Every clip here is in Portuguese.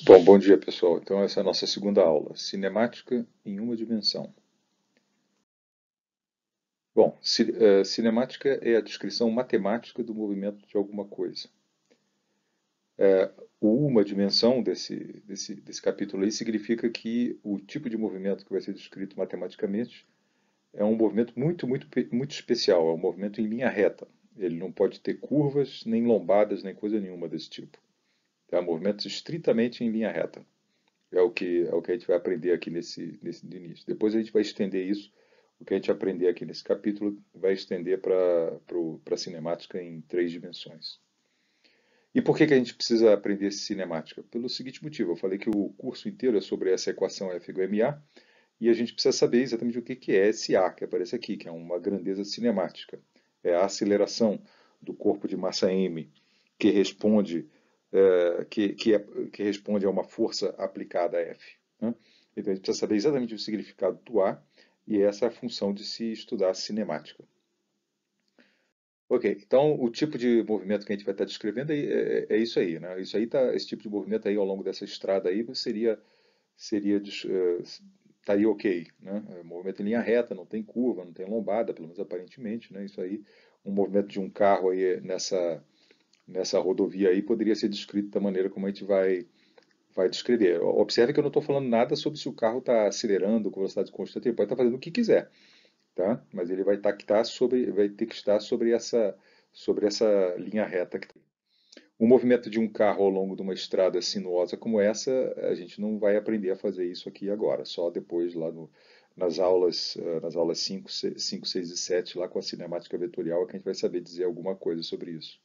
Bom dia pessoal. Então essa é a nossa segunda aula, cinemática em uma dimensão. Cinemática é a descrição matemática do movimento de alguma coisa. O uma dimensão desse capítulo aí significa que o tipo de movimento que vai ser descrito matematicamente é um movimento muito especial, é um movimento em linha reta. Ele não pode ter curvas, nem lombadas, nem coisa nenhuma desse tipo. É um movimento estritamente em linha reta. É o que a gente vai aprender aqui nesse início. Depois a gente vai estender isso, o que a gente aprender aqui nesse capítulo, vai estender para a cinemática em três dimensões. E por que a gente precisa aprender cinemática? Pelo seguinte motivo, eu falei que o curso inteiro é sobre essa equação F igual a ma, e a gente precisa saber exatamente o que é esse A que aparece aqui, que é uma grandeza cinemática. É a aceleração do corpo de massa m que responde, que responde a uma força aplicada a F. Né? Então a gente precisa saber exatamente o significado do A, e essa é a função de se estudar a cinemática. Ok, então o tipo de movimento que a gente vai estar descrevendo é isso aí, né? Isso aí tá, esse tipo de movimento aí ao longo dessa estrada aí estaria ok, né? Movimento em linha reta, não tem curva, não tem lombada, pelo menos aparentemente, né? Isso aí, um movimento de um carro aí nessa rodovia aí poderia ser descrito da maneira como a gente vai descrever. Observe que eu não estou falando nada sobre se o carro está acelerando com velocidade constante, ele pode estar fazendo o que quiser, tá? Mas ele vai ter que estar sobre essa linha reta que tem. O movimento de um carro ao longo de uma estrada sinuosa como essa, a gente não vai aprender a fazer isso aqui agora, só depois lá nas aulas 5, 6 e 7, lá com a cinemática vetorial, é que a gente vai saber dizer alguma coisa sobre isso.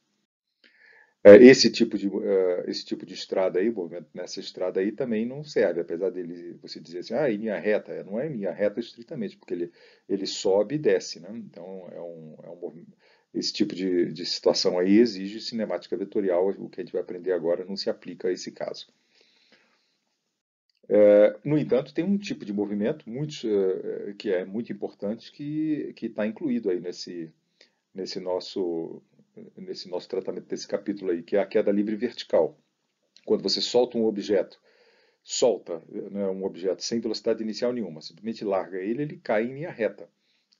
Esse tipo de estrada aí, movimento nessa estrada aí também não serve, apesar dele você dizer assim, em linha reta, não é em linha reta estritamente, porque ele sobe e desce, né? Então esse tipo de situação aí exige cinemática vetorial, o que a gente vai aprender agora não se aplica a esse caso. No entanto, tem um tipo de movimento que é muito importante que está incluído aí nesse nosso, nesse nosso tratamento desse capítulo aí, que é a queda livre vertical. Quando você solta um objeto, né, um objeto sem velocidade inicial nenhuma, simplesmente larga ele, ele cai em linha reta.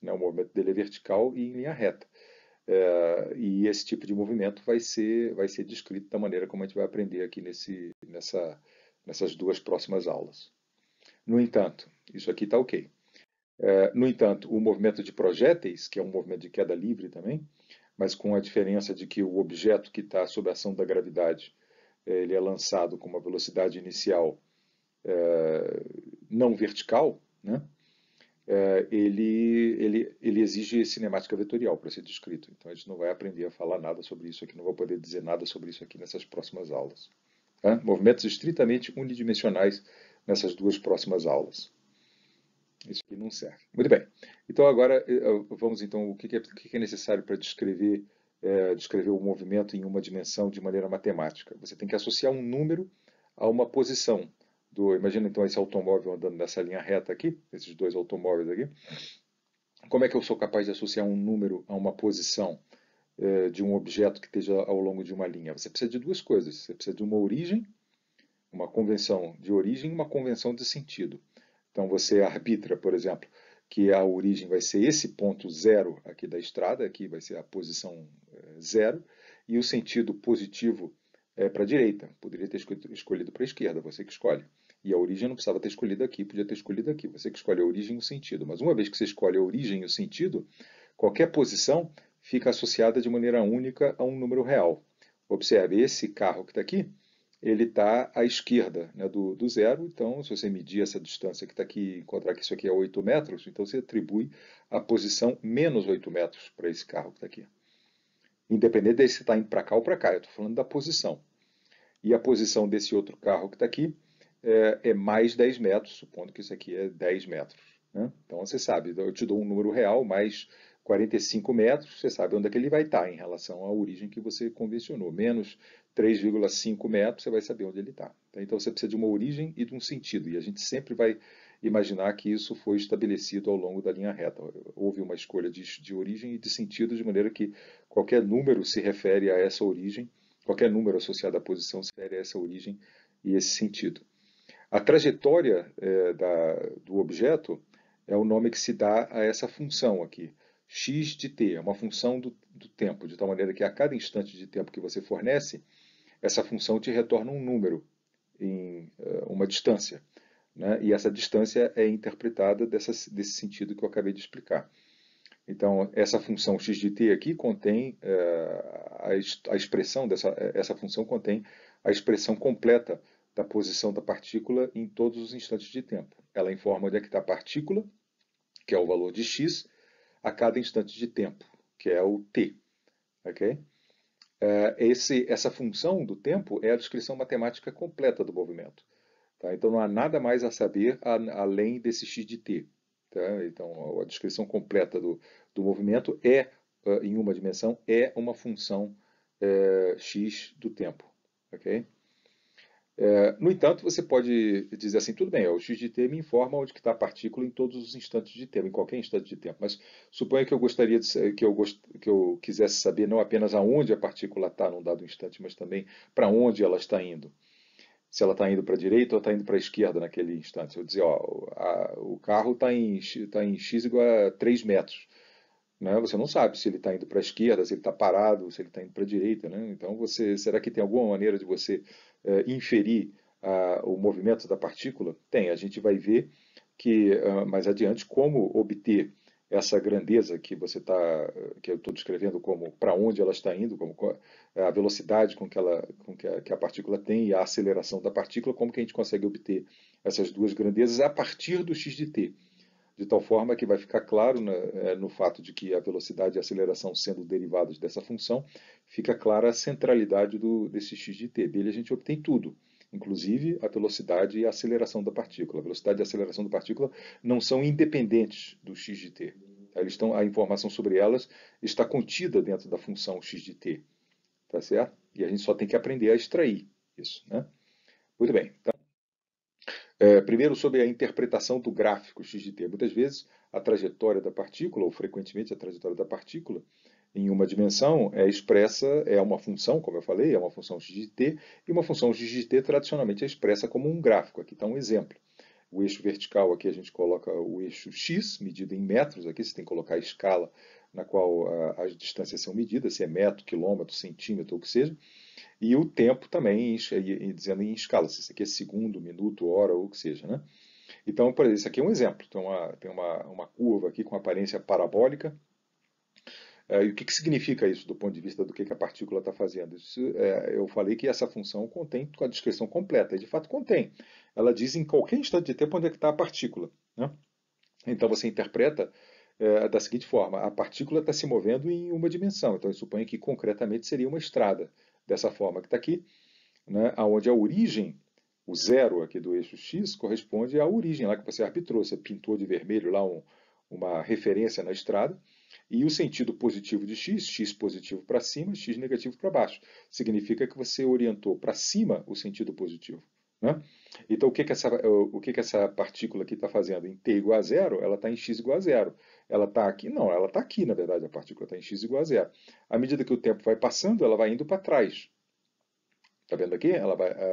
Né, o movimento dele é vertical e em linha reta. E esse tipo de movimento vai ser descrito da maneira como a gente vai aprender aqui nessas duas próximas aulas. No entanto, isso aqui está ok. No entanto, o movimento de projéteis, que é um movimento de queda livre também, mas com a diferença de que o objeto que está sob a ação da gravidade, ele é lançado com uma velocidade inicial não vertical, né? Ele exige cinemática vetorial para ser descrito. Então a gente não vai aprender a falar nada sobre isso aqui, não vou poder dizer nada sobre isso aqui nessas próximas aulas. Tá? Movimentos estritamente unidimensionais nessas duas próximas aulas. Isso aqui não serve. Muito bem. Então agora vamos então o que é necessário para descrever o movimento em uma dimensão de maneira matemática. Você tem que associar um número a uma posição. Imagina então esse automóvel andando nessa linha reta aqui, esses dois automóveis aqui. Como é que eu sou capaz de associar um número a uma posição de um objeto que esteja ao longo de uma linha? Você precisa de duas coisas. Você precisa de uma origem, uma convenção de origem e uma convenção de sentido. Então você arbitra, por exemplo, que a origem vai ser esse ponto zero aqui da estrada, aqui vai ser a posição zero, e o sentido positivo é para a direita. Poderia ter escolhido para a esquerda, você que escolhe. E a origem não precisava ter escolhido aqui, podia ter escolhido aqui. Você que escolhe a origem e o sentido. Mas uma vez que você escolhe a origem e o sentido, qualquer posição fica associada de maneira única a um número real. Observe, esse carro que está aqui, ele está à esquerda, né, do zero. Então, se você medir essa distância que está aqui, encontrar que isso aqui é 8 metros, então você atribui a posição menos 8 metros para esse carro que está aqui. Independente de se está indo para cá ou para cá, eu estou falando da posição. E a posição desse outro carro que está aqui é mais 10 metros, supondo que isso aqui é 10 metros. Né? Então você sabe, eu te dou um número real, mais 45 metros, você sabe onde é que ele vai estar em relação à origem que você convencionou. Menos 3,5 metros, você vai saber onde ele está. Então você precisa de uma origem e de um sentido. E a gente sempre vai imaginar que isso foi estabelecido ao longo da linha reta. Houve uma escolha de origem e de sentido, de maneira que qualquer número se refere a essa origem, qualquer número associado à posição se refere a essa origem e esse sentido. A trajetória do objeto é o nome que se dá a essa função aqui, x de t, é uma função do tempo, de tal maneira que a cada instante de tempo que você fornece, essa função te retorna um número em uma distância, né? E essa distância é interpretada desse sentido que eu acabei de explicar. Então, essa função x de t aqui contém a expressão essa função contém a expressão completa da posição da partícula em todos os instantes de tempo. Ela informa onde é que está a partícula, que é o valor de x, a cada instante de tempo, que é o t. Okay? Essa função do tempo é a descrição matemática completa do movimento. Tá? Então não há nada mais a saber além desse x de t. Tá? Então a descrição completa do movimento em uma dimensão, é uma função x do tempo. Okay? No entanto, você pode dizer assim, tudo bem, o x de t me informa onde está a partícula em todos os instantes de tempo, em qualquer instante de tempo. Mas suponha que eu gostaria que eu quisesse saber não apenas aonde a partícula está num dado instante, mas também para onde ela está indo. Se ela está indo para a direita ou está indo para a esquerda naquele instante. Eu dizer, ó, o carro está em x igual a 3 metros. Né? Você não sabe se ele está indo para a esquerda, se ele está parado, se ele está indo para a direita. Né? Então, será que tem alguma maneira de você inferir o movimento da partícula? Tem, a gente vai ver que mais adiante como obter essa grandeza que eu estou descrevendo como para onde ela está indo, como a velocidade que a partícula tem e a aceleração da partícula, como que a gente consegue obter essas duas grandezas a partir do x de t. De tal forma que vai ficar claro no fato de que a velocidade e a aceleração sendo derivadas dessa função, fica clara a centralidade desse x de t. Dele a gente obtém tudo, inclusive a velocidade e a aceleração da partícula. A velocidade e a aceleração da partícula não são independentes do x de t. A informação sobre elas está contida dentro da função x de t. Tá certo? E a gente só tem que aprender a extrair isso. Né? Muito bem. Então, primeiro, sobre a interpretação do gráfico x de t. Muitas vezes, a trajetória da partícula, ou frequentemente a trajetória da partícula, em uma dimensão é expressa, é uma função, como eu falei, é uma função x de t, e uma função x de t tradicionalmente é expressa como um gráfico. Aqui está um exemplo. O eixo vertical, aqui a gente coloca o eixo x, medido em metros, aqui você tem que colocar a escala na qual as distâncias são medidas, se é metro, quilômetro, centímetro, ou o que seja. E o tempo também, dizendo em escala, se isso aqui é segundo, minuto, hora, ou o que seja. Né? Então, por exemplo, isso aqui é um exemplo. Então, tem uma curva aqui com aparência parabólica. E o que significa isso do ponto de vista do que a partícula está fazendo? Eu falei que essa função contém a descrição completa, e de fato contém. Ela diz em qualquer instante de tempo onde é que está a partícula. Né? Então você interpreta da seguinte forma: a partícula está se movendo em uma dimensão, então eu suponho que concretamente seria uma estrada, dessa forma que está aqui, né, onde a origem, o zero aqui do eixo x, corresponde à origem lá que você arbitrou, você pintou de vermelho lá uma referência na estrada, e o sentido positivo de x, x positivo para cima, x negativo para baixo. Significa que você orientou para cima o sentido positivo. Né? Então, o que essa partícula aqui está fazendo? Em t igual a zero, ela está em x igual a zero. Ela está aqui? Não, ela está aqui, na verdade, a partícula está em x igual a zero. À medida que o tempo vai passando, ela vai indo para trás. Está vendo aqui?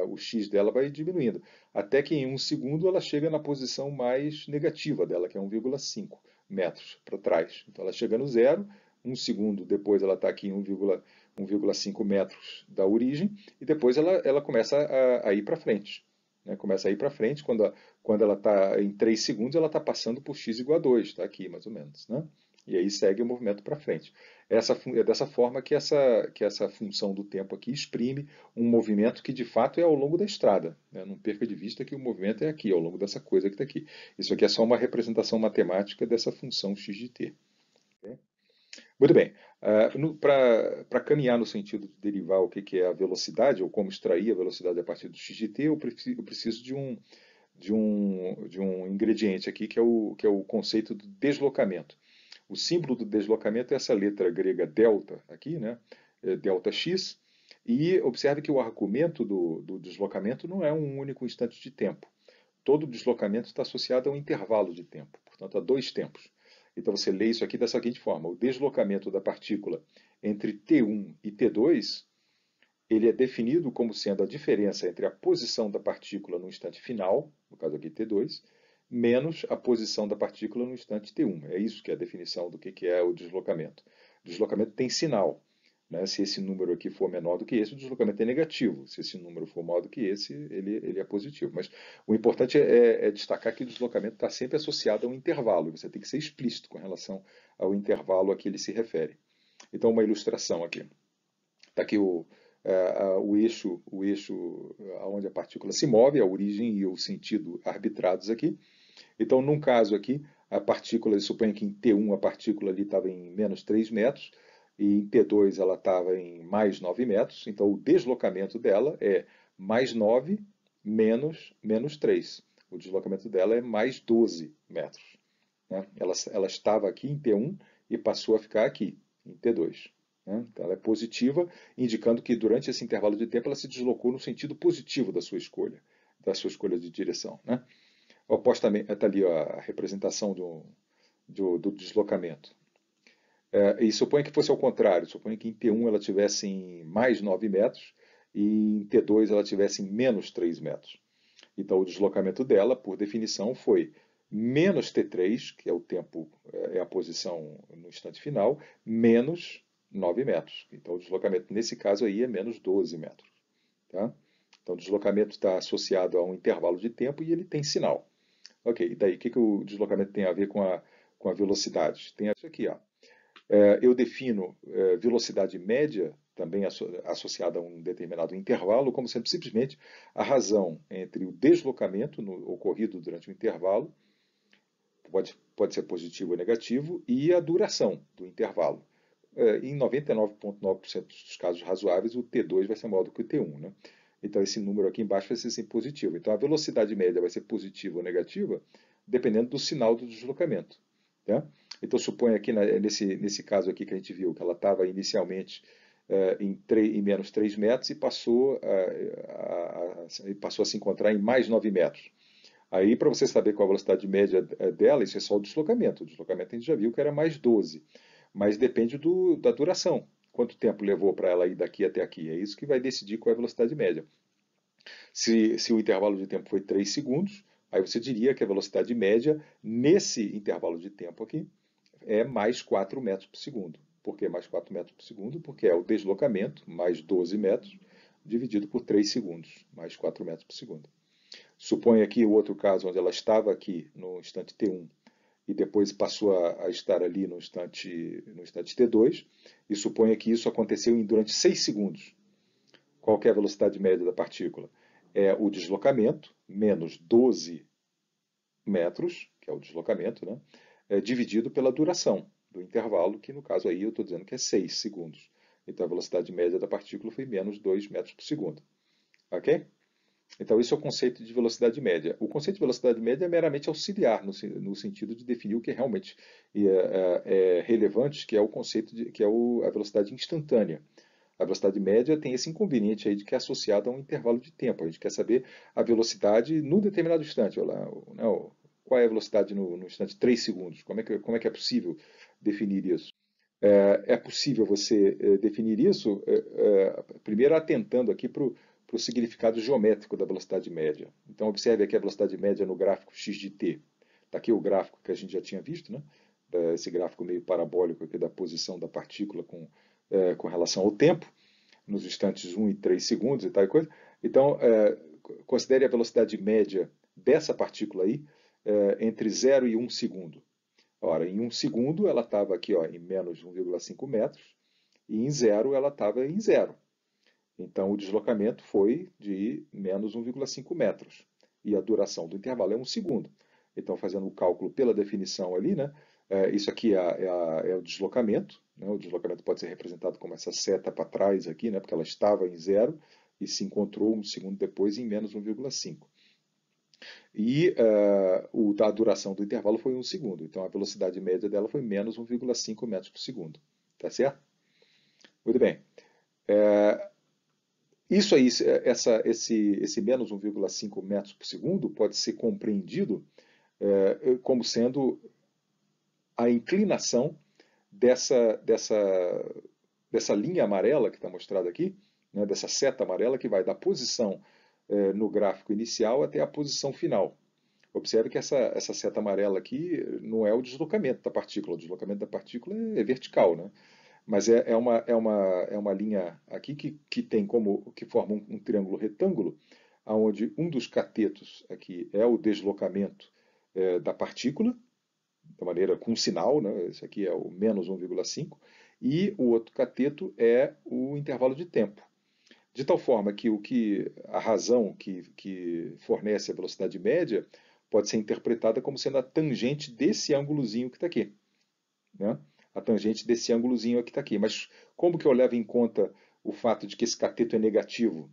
O x dela vai diminuindo. Até que em um segundo ela chega na posição mais negativa dela, que é 1,5 metros para trás. Então ela chega no zero, um segundo depois ela está aqui em 1,5 metros da origem, e depois ela começa a ir para frente. Né? Começa a ir para frente, quando ela está em 3 segundos, ela está passando por x igual a 2, está aqui mais ou menos. Né? E aí segue o movimento para frente. É dessa forma que essa função do tempo aqui exprime um movimento que de fato é ao longo da estrada. Né? Não perca de vista que o movimento é aqui, ao longo dessa coisa que está aqui. Isso aqui é só uma representação matemática dessa função x de t. Okay? Muito bem. Para caminhar no sentido de derivar o que é a velocidade, ou como extrair a velocidade a partir do x de t, eu preciso de um ingrediente aqui que é o conceito do deslocamento. O símbolo do deslocamento é essa letra grega delta aqui, né? Delta x. E observe que o argumento do deslocamento não é um único instante de tempo. Todo deslocamento está associado a um intervalo de tempo, portanto a dois tempos. Então você lê isso aqui da seguinte forma: o deslocamento da partícula entre T1 e T2 ele é definido como sendo a diferença entre a posição da partícula no instante final, no caso aqui T2, menos a posição da partícula no instante T1. É isso que é a definição do que é o deslocamento. O deslocamento tem sinal. Né? Se esse número aqui for menor do que esse, o deslocamento é negativo. Se esse número for maior do que esse, ele é positivo. Mas o importante é destacar que o deslocamento está sempre associado a um intervalo. Você tem que ser explícito com relação ao intervalo a que ele se refere. Então, uma ilustração aqui. Está aqui o eixo onde a partícula se move, a origem e o sentido arbitrados aqui. Então, num caso aqui, a partícula, suponha que em T1 a partícula ali estava em menos 3 metros, e em T2 ela estava em mais 9 metros, então o deslocamento dela é mais 9 menos 3. O deslocamento dela é mais 12 metros. Né? Ela estava aqui em T1 e passou a ficar aqui, em T2. Né? Então ela é positiva, indicando que durante esse intervalo de tempo ela se deslocou no sentido positivo da sua escolha de direção. Né? Opostamente, está ali a representação do deslocamento. E suponha que fosse ao contrário, suponha que em T1 ela tivesse em mais 9 metros e em T2 ela tivesse em menos 3 metros. Então o deslocamento dela, por definição, foi menos T3, que é o tempo, é a posição no instante final, menos 9 metros. Então o deslocamento nesse caso aí é menos 12 metros. Tá? Então o deslocamento está associado a um intervalo de tempo e ele tem sinal. Ok, e daí o que o deslocamento tem a ver com a velocidade? Tem isso aqui, ó. Eu defino velocidade média, também associada a um determinado intervalo, como sendo simplesmente a razão entre o deslocamento ocorrido durante o intervalo, pode ser positivo ou negativo, e a duração do intervalo. Em 99,9% dos casos razoáveis, o T2 vai ser maior do que o T1. Né? Então, esse número aqui embaixo vai ser sempre positivo. Então, a velocidade média vai ser positiva ou negativa, dependendo do sinal do deslocamento. Tá? Então, suponha aqui, nesse caso aqui que a gente viu, que ela estava inicialmente em menos 3 metros e passou a se encontrar em mais 9 metros. Aí, para você saber qual a velocidade média dela, isso é só o deslocamento. O deslocamento a gente já viu que era mais 12. Mas depende da duração. Quanto tempo levou para ela ir daqui até aqui? É isso que vai decidir qual é a velocidade média. Se o intervalo de tempo foi 3 segundos, aí você diria que a velocidade média nesse intervalo de tempo aqui é mais 4 metros por segundo. Por que mais 4 metros por segundo? Porque é o deslocamento, mais 12 metros, dividido por 3 segundos, mais 4 metros por segundo. Suponha aqui o outro caso, onde ela estava aqui no instante T1 e depois passou a estar ali no instante T2, e suponha que isso aconteceu durante 6 segundos. Qual é a velocidade média da partícula? É o deslocamento, menos 12 metros, que é o deslocamento, né? Dividido pela duração do intervalo, que no caso aí eu estou dizendo que é 6 segundos. Então a velocidade média da partícula foi menos 2 metros por segundo. Ok? Então, esse é o conceito de velocidade média. O conceito de velocidade média é meramente auxiliar, no sentido de definir o que realmente é relevante, que é o conceito que é a velocidade instantânea. A velocidade média tem esse inconveniente aí de que é associada a um intervalo de tempo. A gente quer saber a velocidade no determinado instante. Olha lá, qual é a velocidade no instante 3 segundos? Como é que é possível definir isso? É possível você definir isso, primeiro atentando aqui para o significado geométrico da velocidade média. Então, observe aqui a velocidade média no gráfico x de t. Está aqui o gráfico que a gente já tinha visto, né? Esse gráfico meio parabólico aqui da posição da partícula com relação ao tempo, nos instantes 1 e 3 segundos e tal e coisa. Então, considere a velocidade média dessa partícula aí entre 0 e 1 segundo. Ora, em 1 segundo ela estava aqui em menos 1,5 metros e em 0 ela estava em 0. Então o deslocamento foi de menos 1,5 metros e a duração do intervalo é 1 segundo. Então, fazendo o cálculo pela definição ali, né, isso aqui é o deslocamento. Né, o deslocamento pode ser representado como essa seta para trás aqui, né, porque ela estava em 0 e se encontrou 1 segundo depois em menos 1,5. E a duração do intervalo foi 1 segundo. Então a velocidade média dela foi menos 1,5 metros por segundo. Tá certo? Muito bem. Isso aí, esse menos 1,5 metros por segundo pode ser compreendido como sendo a inclinação dessa linha amarela que está mostrada aqui, né, dessa seta amarela que vai da posição no gráfico inicial até a posição final. Observe que essa seta amarela aqui não é o deslocamento da partícula. O deslocamento da partícula é vertical, né? Mas é uma linha aqui que tem como que forma um triângulo retângulo, onde um dos catetos aqui é o deslocamento da partícula, da maneira com sinal, né? Esse aqui é o menos 1,5, e o outro cateto é o intervalo de tempo. De tal forma que a razão que fornece a velocidade média pode ser interpretada como sendo a tangente desse ângulozinho que está aqui, né? A tangente desse ângulozinho que está aqui. Mas como que eu levo em conta o fato de que esse cateto é negativo?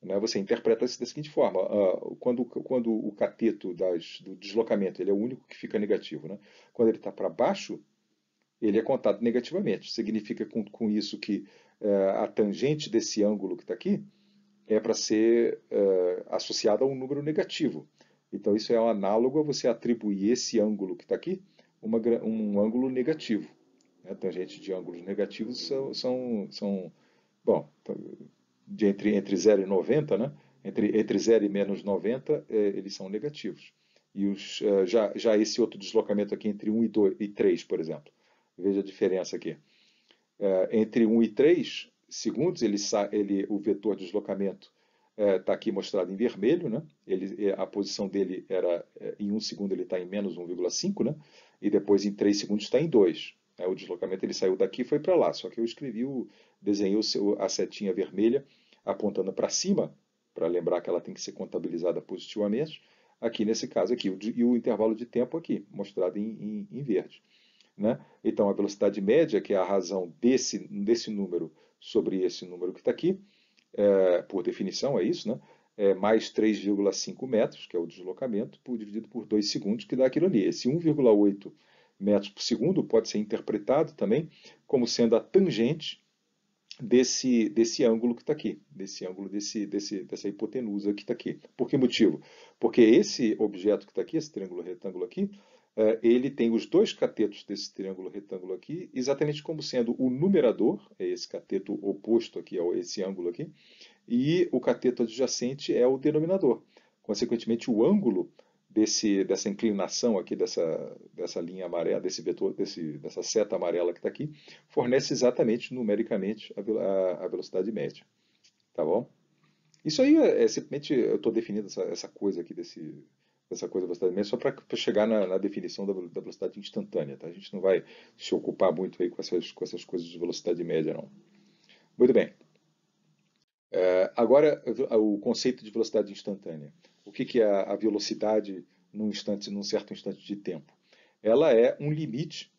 Né? Você interpreta isso da seguinte forma: quando o cateto do deslocamento ele é o único que fica negativo, né? Quando ele está para baixo, ele é contado negativamente. Significa com isso que a tangente desse ângulo que está aqui é para ser associada a um número negativo. Então isso é um análogo a você atribuir esse ângulo que está aqui um ângulo negativo. Né? Tangentes de ângulos negativos são bom, entre 0 e 90, né? Entre 0 e menos 90, eles são negativos. E já esse outro deslocamento aqui entre 1 e 3, por exemplo. Veja a diferença aqui. Entre 1 e 3 segundos, o vetor de deslocamento está aqui mostrado em vermelho, né? A posição dele era, em 1 segundo ele está em menos 1,5, né? E depois em 3 segundos está em 2. O deslocamento ele saiu daqui e foi para lá, só que eu desenhei a setinha vermelha apontando para cima, para lembrar que ela tem que ser contabilizada positivamente, aqui nesse caso aqui, e o intervalo de tempo aqui, mostrado em verde. Né? Então, a velocidade média, que é a razão desse número sobre esse número que está aqui, por definição é isso, né? Mais 3,5 metros, que é o deslocamento, dividido por 2 segundos, que dá aquilo ali. Esse 1,8 metros por segundo pode ser interpretado também como sendo a tangente desse ângulo que está aqui, desse ângulo dessa hipotenusa que está aqui. Por que motivo? Porque esse objeto que está aqui, esse triângulo retângulo aqui, ele tem os dois catetos desse triângulo retângulo aqui, exatamente como sendo o numerador, é esse cateto oposto aqui, é esse ângulo aqui, e o cateto adjacente é o denominador. Consequentemente, o ângulo dessa inclinação aqui, dessa linha amarela, desse vetor, dessa seta amarela que está aqui, fornece exatamente, numericamente, a velocidade média. Tá bom? Isso aí simplesmente, eu estou definindo essa coisa aqui, dessa coisa da velocidade média, só para chegar na definição da velocidade instantânea. Tá? A gente não vai se ocupar muito aí com essas coisas de velocidade média, não. Muito bem. Agora, o conceito de velocidade instantânea. O que é a velocidade num certo instante de tempo? Ela é um limite,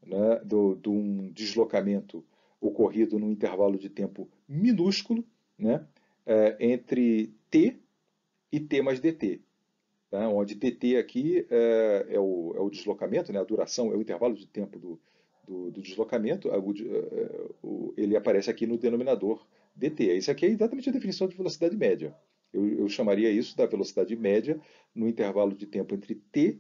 né, de um deslocamento ocorrido num intervalo de tempo minúsculo, né, entre t e t mais dt. Tá? Onde dt aqui é o deslocamento, né, a duração, é o intervalo de tempo do deslocamento, ele aparece aqui no denominador dt. Isso aqui é exatamente a definição de velocidade média. Eu chamaria isso da velocidade média no intervalo de tempo entre t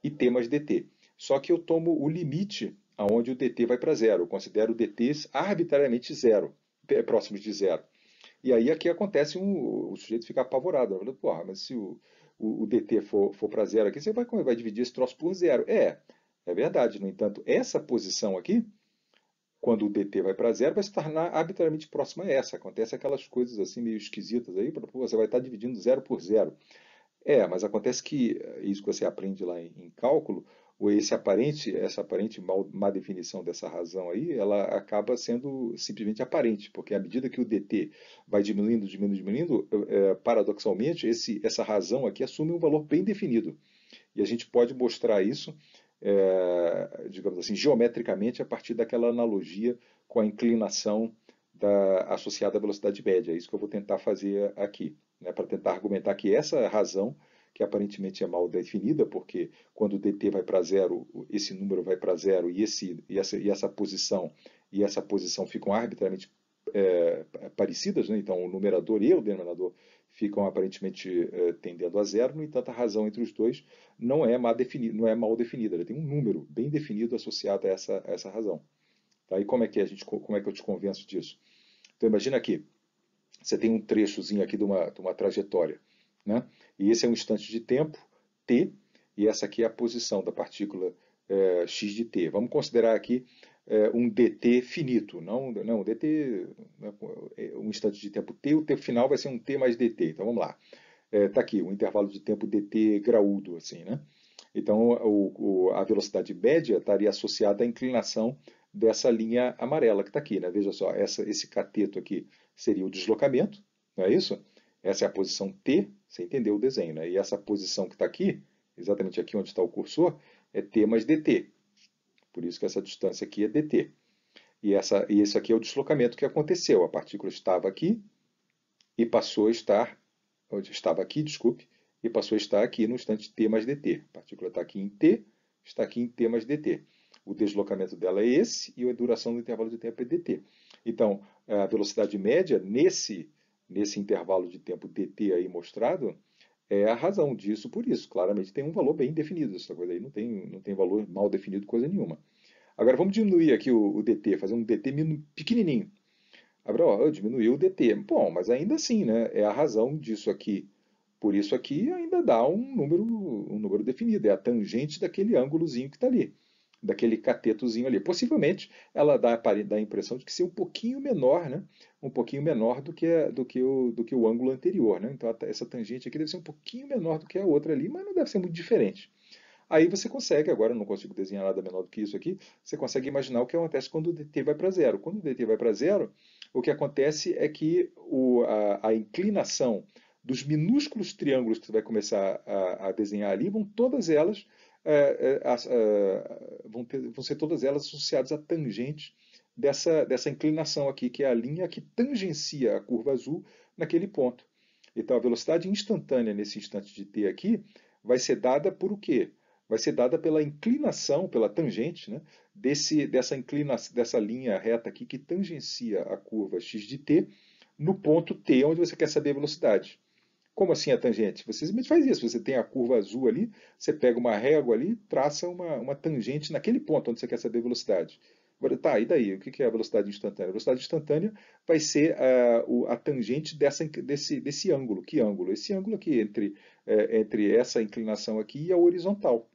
e t mais dt. Só que eu tomo o limite aonde o dt vai para zero. Eu considero dt's arbitrariamente zero, próximos de zero. E aí aqui acontece o sujeito ficar apavorado. Falando, porra, mas se o dt for para zero aqui, você vai dividir esse troço por zero. É verdade. No entanto, essa posição aqui, quando o dt vai para zero, vai se tornar arbitrariamente próxima a essa. Acontece aquelas coisas assim meio esquisitas aí, você vai estar dividindo zero por zero. Mas acontece que isso que você aprende lá em cálculo, ou essa aparente má definição dessa razão aí, ela acaba sendo simplesmente aparente, porque à medida que o dt vai diminuindo, paradoxalmente, essa razão aqui assume um valor bem definido. E a gente pode mostrar isso, digamos assim, geometricamente a partir daquela analogia com a inclinação associada à velocidade média. É isso que eu vou tentar fazer aqui, né, para tentar argumentar que essa razão, que aparentemente é mal definida, porque quando o dt vai para zero, esse número vai para zero e essa posição ficam arbitrariamente parecidas, né? Então o numerador e o denominador ficam aparentemente tendendo a zero. No entanto, a razão entre os dois não é mal definida, ela tem um número bem definido associado a essa razão. Tá? E como é que eu te convenço disso? Então imagina aqui, você tem um trechozinho aqui de uma trajetória, né? E esse é um instante de tempo, t, e essa aqui é a posição da partícula x de t. Vamos considerar aqui um dt finito, não dt, um instante de tempo t, o tempo final vai ser um t mais dt. Então vamos lá. Está aqui, um intervalo de tempo dt graúdo, assim, né? Então a velocidade média estaria associada à inclinação dessa linha amarela que está aqui, né? Veja só, esse cateto aqui seria o deslocamento, não é isso? Essa é a posição t, você entendeu o desenho, né? E essa posição que está aqui, exatamente aqui onde está o cursor, é t mais dt. Por isso que essa distância aqui é dt. E esse aqui é o deslocamento que aconteceu. A partícula estava aqui e passou a estar, estava aqui, desculpe, e passou a estar aqui no instante t mais dt. A partícula está aqui em t, está aqui em t mais dt. O deslocamento dela é esse e a duração do intervalo de tempo é dt. Então, a velocidade média nesse intervalo de tempo dt aí mostrado é a razão disso por isso. Claramente tem um valor bem definido. Essa coisa aí não tem valor mal definido, coisa nenhuma. Agora vamos diminuir aqui o dt, fazer um dt pequenininho. Abraão, diminuiu o dt. Bom, mas ainda assim, né? É a razão disso aqui. Por isso aqui ainda dá um número definido. É a tangente daquele ângulozinho que está ali. Daquele catetozinho ali. Possivelmente ela dá a impressão de que ser um pouquinho menor, né? Um pouquinho menor do que o ângulo anterior, né? Então essa tangente aqui deve ser um pouquinho menor do que a outra ali, mas não deve ser muito diferente. Aí você consegue, agora eu não consigo desenhar nada menor do que isso aqui, você consegue imaginar o que acontece quando o dt vai para zero. Quando o dt vai para zero, o que acontece é que a inclinação dos minúsculos triângulos que você vai começar a desenhar ali, vão todas elas vão ser todas elas associadas à tangente dessa inclinação aqui, que é a linha que tangencia a curva azul naquele ponto. Então a velocidade instantânea nesse instante de t aqui vai ser dada por o quê? Vai ser dada pela inclinação, pela tangente, né, dessa linha reta aqui que tangencia a curva x de t no ponto t, onde você quer saber a velocidade. Como assim a tangente? Você simplesmente faz isso. Você tem a curva azul ali, você pega uma régua ali, traça uma tangente naquele ponto onde você quer saber a velocidade. Agora, tá, e daí? O que é a velocidade instantânea? A velocidade instantânea vai ser a tangente desse ângulo. Que ângulo? Esse ângulo aqui, entre essa inclinação aqui e a horizontal.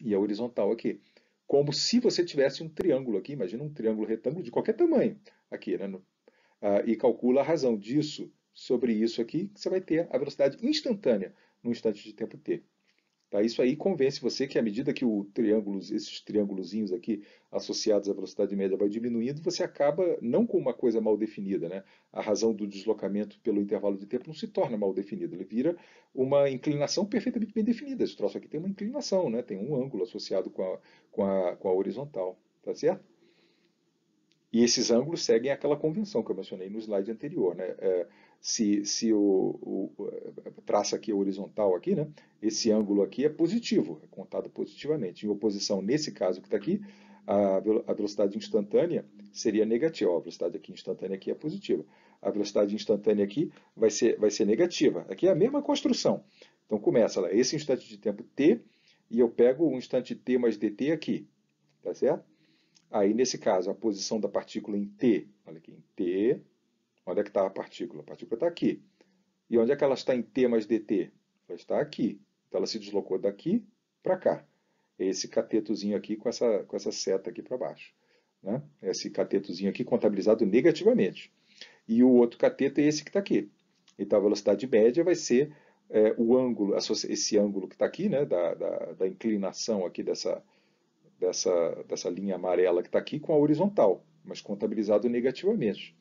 E a horizontal aqui. Como se você tivesse um triângulo aqui, imagina um triângulo retângulo de qualquer tamanho aqui, né? E calcula a razão disso sobre isso aqui, que você vai ter a velocidade instantânea no instante de tempo t. Tá? Isso aí convence você que à medida que esses triângulozinhos aqui associados à velocidade média vai diminuindo, você acaba não com uma coisa mal definida, né? A razão do deslocamento pelo intervalo de tempo não se torna mal definida, ele vira uma inclinação perfeitamente bem definida. Esse troço aqui tem uma inclinação, né? Tem um ângulo associado com a horizontal, tá certo? E esses ângulos seguem aquela convenção que eu mencionei no slide anterior, né? Se traça aqui a horizontal aqui, né? Esse ângulo aqui é positivo, é contado positivamente. Em oposição, nesse caso que está aqui, a velocidade instantânea seria negativa. Ó, a velocidade aqui instantânea aqui é positiva. A velocidade instantânea aqui vai ser negativa. Aqui é a mesma construção. Então começa lá, esse instante de tempo t, e eu pego um instante t mais dt aqui, tá certo? Aí, nesse caso, a posição da partícula em t, olha aqui, em t, onde é que está a partícula? A partícula está aqui. E onde é que ela está em t mais dt? Ela está aqui. Então, ela se deslocou daqui para cá. É esse catetozinho aqui com essa seta aqui para baixo. Né? Esse catetozinho aqui contabilizado negativamente. E o outro cateto é esse que está aqui. Então, a velocidade média vai ser o ângulo, esse ângulo que está aqui, né, da inclinação aqui dessa linha amarela que está aqui com a horizontal, mas contabilizado negativamente.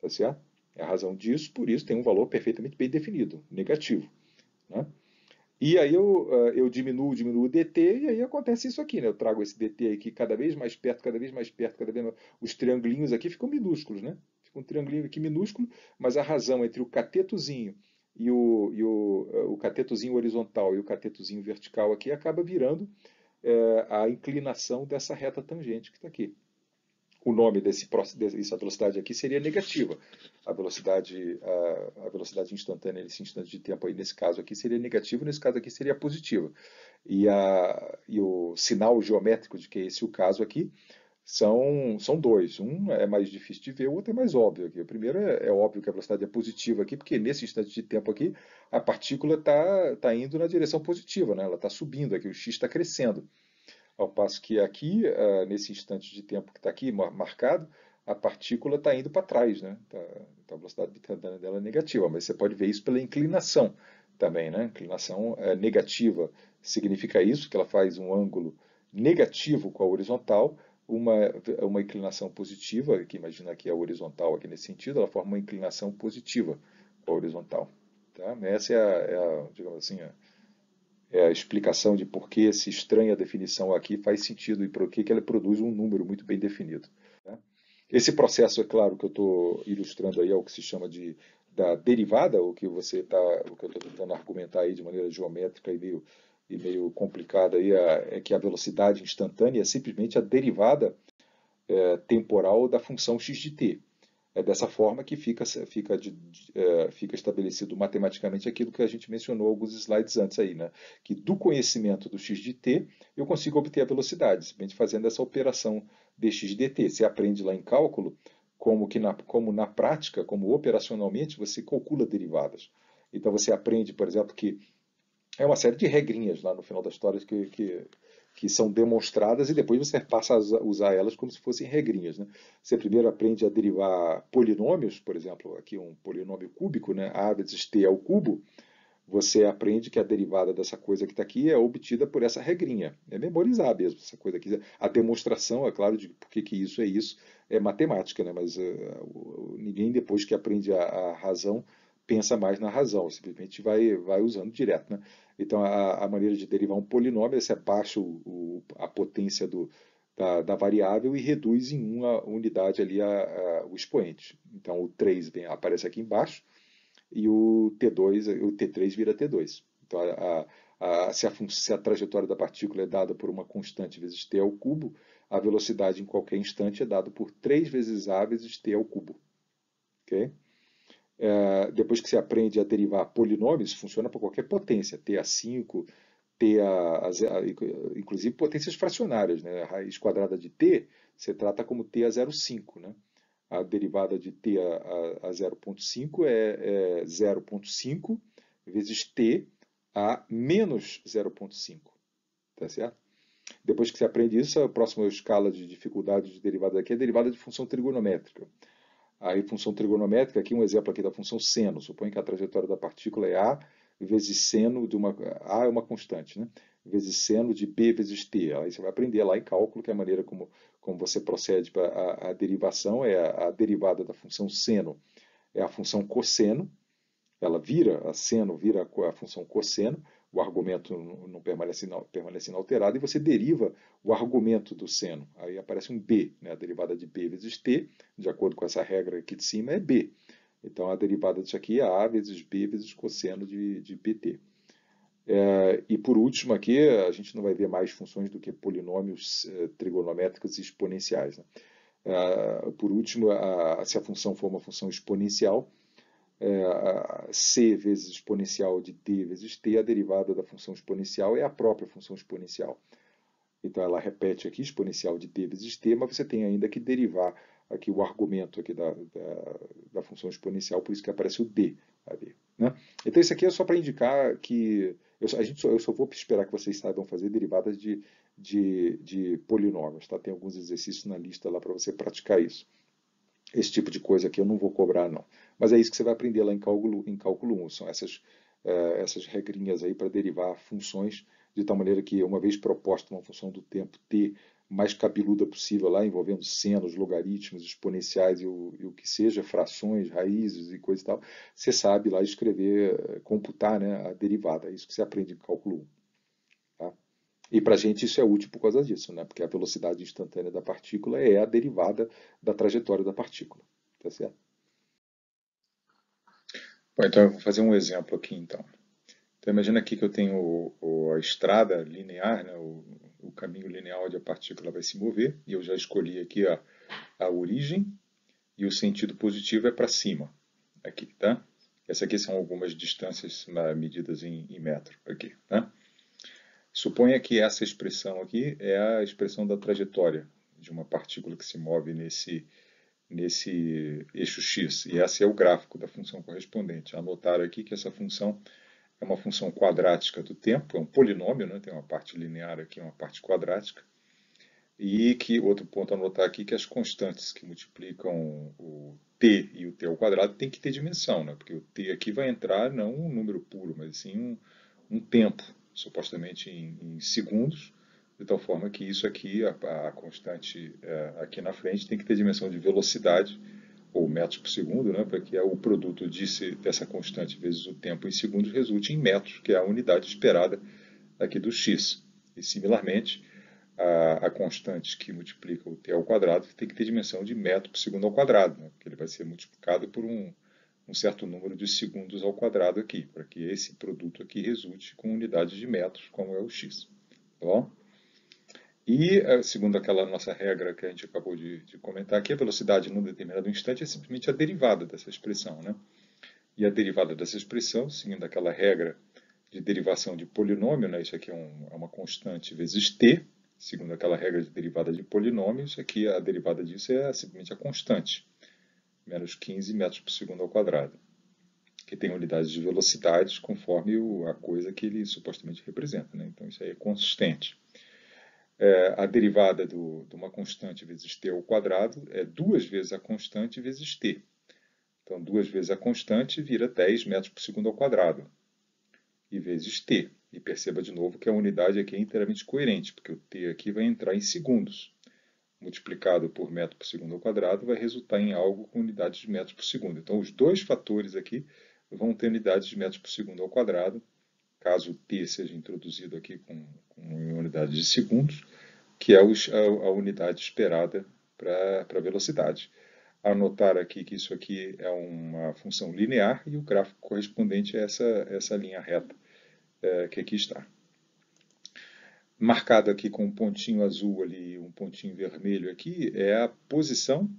Tá certo? É a razão disso, por isso tem um valor perfeitamente bem definido, negativo. Né? E aí eu diminuo o dt, e aí acontece isso aqui, né? Eu trago esse dt aqui cada vez mais perto, cada vez mais perto, cada vez mais... Os triangulinhos aqui ficam minúsculos, né? Fica um triangulinho aqui minúsculo, mas a razão entre o catetozinho e o catetozinho horizontal e o catetozinho vertical aqui acaba virando a inclinação dessa reta tangente que está aqui. O nome dessa velocidade aqui seria negativa. A velocidade instantânea nesse instante de tempo aí, nesse caso aqui, seria negativa, nesse caso aqui seria positiva. E o sinal geométrico de que esse é o caso aqui são dois. Um é mais difícil de ver, o outro é mais óbvio aqui. O primeiro é óbvio que a velocidade é positiva aqui, porque nesse instante de tempo aqui, a partícula está indo na direção positiva, né? Ela está subindo aqui, o x está crescendo. Ao passo que aqui, nesse instante de tempo que está aqui marcado, a partícula está indo para trás, né? Então a velocidade dela é negativa, mas você pode ver isso pela inclinação também, né? Inclinação negativa significa isso, que ela faz um ângulo negativo com a horizontal, uma, uma inclinação positiva, que imagina aqui a horizontal aqui nesse sentido, ela forma uma inclinação positiva com a horizontal. Tá? Essa digamos assim, é a explicação de por que essa estranha definição aqui faz sentido e por que ela produz um número muito bem definido. Tá? Esse processo, é claro, que eu estou ilustrando aí é o que se chama da derivada, o que eu estou tentando argumentar aí de maneira geométrica e meio complicada aí, é que a velocidade instantânea é simplesmente a derivada temporal da função x de t. É dessa forma que fica estabelecido matematicamente aquilo que a gente mencionou alguns slides antes aí, né? Que do conhecimento do x de t, eu consigo obter a velocidade, simplesmente fazendo essa operação dx dt. Você aprende lá em cálculo como na prática, como operacionalmente, você calcula derivadas. Então você aprende, por exemplo, que é uma série de regrinhas lá no final da história que são demonstradas e depois você passa a usar elas como se fossem regrinhas. Né? Você primeiro aprende a derivar polinômios, por exemplo, aqui um polinômio cúbico, né? A vezes t ao cubo, você aprende que a derivada dessa coisa que está aqui é obtida por essa regrinha. É memorizar mesmo essa coisa aqui. A demonstração, é claro, de por que isso, é matemática, né? Mas ninguém depois que aprende a razão pensa mais na razão, simplesmente vai usando direto. Né? Então, a maneira de derivar um polinômio é você baixa a potência da variável e reduz em uma unidade ali o expoente. Então, o 3 aparece aqui embaixo, e o T3 vira T2. Então, se a trajetória da partícula é dada por uma constante vezes t ao cubo, a velocidade em qualquer instante é dada por 3 vezes a vezes t ao cubo. Okay? Depois que você aprende a derivar polinômios, funciona para qualquer potência, t a 5, inclusive potências fracionárias. Né? A raiz quadrada de t, você trata como t a 0,5. Né? A derivada de t a 0,5 é 0,5 vezes t a menos 0,5. Tá certo? Depois que você aprende isso, a próxima escala de dificuldade de derivada aqui é a derivada de função trigonométrica. Aí, função trigonométrica, aqui um exemplo aqui da função seno. Suponha que a trajetória da partícula é a vezes seno de uma... A é uma constante, né? Vezes seno de b vezes t. Aí você vai aprender lá em cálculo que a maneira como você procede para a derivação é a derivada da função seno. É a função cosseno, a seno vira a função cosseno, o argumento não permanece inalterado, e você deriva o argumento do seno. Aí aparece um b, né? A derivada de b vezes t, de acordo com essa regra aqui de cima, é b. Então a derivada disso aqui é a vezes b vezes cosseno de pt. E por último aqui, a gente não vai ver mais funções do que polinômios trigonométricos e exponenciais. Né? Por último, se a função for uma função exponencial, c vezes exponencial de d vezes t, a derivada da função exponencial é a própria função exponencial. Então ela repete aqui exponencial de d vezes t, mas você tem ainda que derivar aqui o argumento aqui da função exponencial, por isso que aparece o d ali. Né? Então isso aqui é só para indicar que eu só vou esperar que vocês saibam fazer derivadas de polinômios. Tá? Tem alguns exercícios na lista lá para você praticar isso. Esse tipo de coisa aqui eu não vou cobrar, não. Mas é isso que você vai aprender lá em cálculo 1. São essas regrinhas aí para derivar funções de tal maneira que, uma vez proposta uma função do tempo t mais cabeluda possível lá, envolvendo senos, logaritmos, exponenciais e o que seja, frações, raízes e coisa e tal, você sabe lá escrever, computar, né, a derivada. É isso que você aprende em cálculo 1. Tá? E para a gente isso é útil por causa disso, né? Porque a velocidade instantânea da partícula é a derivada da trajetória da partícula. Tá certo? Bom, então eu vou fazer um exemplo aqui então. Então imagina aqui que eu tenho a estrada linear, né? O caminho linear onde a partícula vai se mover, e eu já escolhi aqui a origem, e o sentido positivo é para cima, aqui, tá? Essas aqui são algumas distâncias medidas em metro, aqui, tá? Suponha que essa expressão aqui é a expressão da trajetória de uma partícula que se move nesse eixo x. E esse é o gráfico da função correspondente. Anotar aqui que essa função é uma função quadrática do tempo, é um polinômio, né? Tem uma parte linear aqui, uma parte quadrática. E que, outro ponto a anotar aqui, que as constantes que multiplicam o t e o t ao quadrado tem que ter dimensão, né? Porque o t aqui vai entrar não um número puro, mas sim um tempo, supostamente em segundos, de tal forma que isso aqui, a constante aqui na frente, tem que ter dimensão de velocidade, ou metros por segundo, né, para que o produto dessa constante vezes o tempo em segundos resulte em metros, que é a unidade esperada aqui do x. E, similarmente, a constante que multiplica o t ao quadrado tem que ter dimensão de metro por segundo ao quadrado, né, porque ele vai ser multiplicado por um certo número de segundos ao quadrado aqui, para que esse produto aqui resulte com unidades de metros, como é o x. Tá bom? E, segundo aquela nossa regra que a gente acabou de comentar aqui, a velocidade num determinado instante é simplesmente a derivada dessa expressão, né? E a derivada dessa expressão, seguindo aquela regra de derivação de polinômio, né? Isso aqui é uma constante vezes t, segundo aquela regra de derivada de polinômio, isso aqui, a derivada disso é simplesmente a constante, menos 15 metros por segundo ao quadrado, que tem unidades de velocidades conforme a coisa que ele supostamente representa, né? Então isso aí é consistente. A derivada de uma constante vezes t ao quadrado é 2 vezes a constante vezes t. Então, 2 vezes a constante vira 10 metros por segundo ao quadrado, e vezes t. E perceba de novo que a unidade aqui é inteiramente coerente, porque o t aqui vai entrar em segundos. Multiplicado por metro por segundo ao quadrado vai resultar em algo com unidades de metros por segundo. Então, os dois fatores aqui vão ter unidades de metros por segundo ao quadrado, caso o t seja introduzido aqui com unidades de segundos, que é a unidade esperada para a velocidade. Anotar aqui que isso aqui é uma função linear e o gráfico correspondente a essa linha reta que aqui está. Marcado aqui com um pontinho azul ali, um pontinho vermelho aqui, é a posição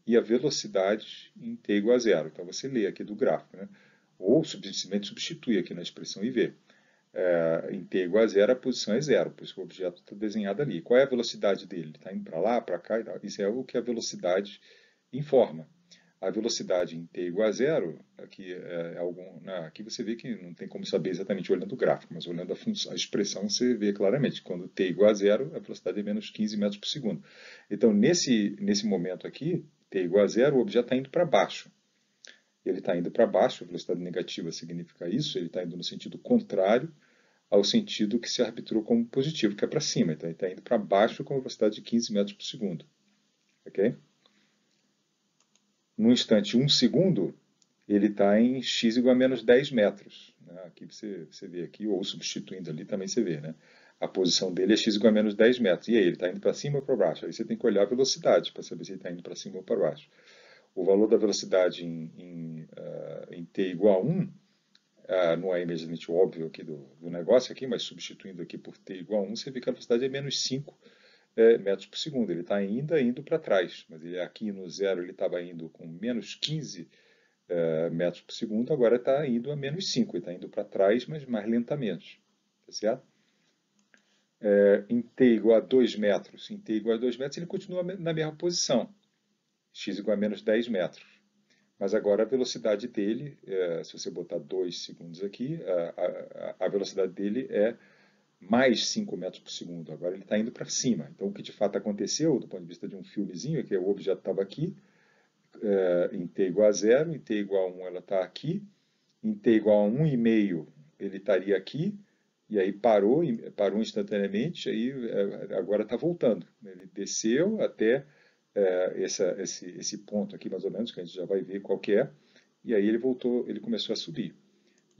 e a velocidade em t igual a zero. Então você lê aqui do gráfico, né? Ou simplesmente substitui aqui na expressão e vê. Em t igual a zero, a posição é zero, por isso que o objeto está desenhado ali. Qual é a velocidade dele? Ele está indo para lá, para cá e tal. Isso é o que a velocidade informa. A velocidade em t igual a zero, aqui você vê que não tem como saber exatamente olhando o gráfico, mas olhando a expressão você vê claramente. Quando t igual a zero, a velocidade é menos 15 metros por segundo. Então, nesse momento aqui, t igual a zero, o objeto está indo para baixo. Ele está indo para baixo, a velocidade negativa significa isso, ele está indo no sentido contrário ao sentido que se arbitrou como positivo, que é para cima. Então ele está indo para baixo com a velocidade de 15 metros por segundo. Ok? No instante 1 segundo, ele está em x igual a menos 10 metros. Aqui você vê aqui, ou substituindo ali também você vê, né? A posição dele é x igual a menos 10 metros. E aí, ele está indo para cima ou para baixo? Aí você tem que olhar a velocidade para saber se ele está indo para cima ou para baixo. O valor da velocidade em t igual a 1 não é imediatamente óbvio aqui do negócio, aqui, mas substituindo aqui por t igual a 1, você vê que a velocidade é menos 5 metros por segundo. Ele está ainda indo para trás, mas ele aqui no zero ele estava indo com menos 15 metros por segundo, agora está indo a menos 5, ele está indo para trás, mas mais lentamente. Tá certo? Em t igual a 2 metros, ele continua na mesma posição, x igual a menos 10 metros. Mas agora a velocidade dele, se você botar 2 segundos aqui, a velocidade dele é mais 5 metros por segundo. Agora ele está indo para cima. Então o que de fato aconteceu, do ponto de vista de um filmezinho, é que o objeto estava aqui, em t igual a 0, em t igual a 1 ela está aqui, em t igual a 1,5 ele estaria aqui, e aí parou instantaneamente, aí agora está voltando. Ele desceu até esse ponto aqui, mais ou menos, que a gente já vai ver qual que é, e aí ele começou a subir.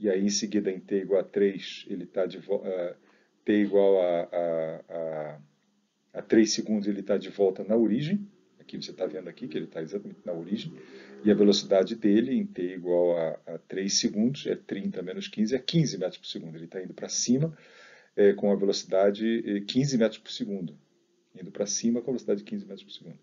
E aí, em seguida, em t igual a 3, ele está de volta, t igual a 3 segundos, ele está de volta na origem. Aqui você está vendo aqui que ele está exatamente na origem. E a velocidade dele, em t igual a 3 segundos, é 30 menos 15, é 15 metros por segundo. Ele está indo para cima com a velocidade 15 metros por segundo. Indo para cima com a velocidade de 15 metros por segundo.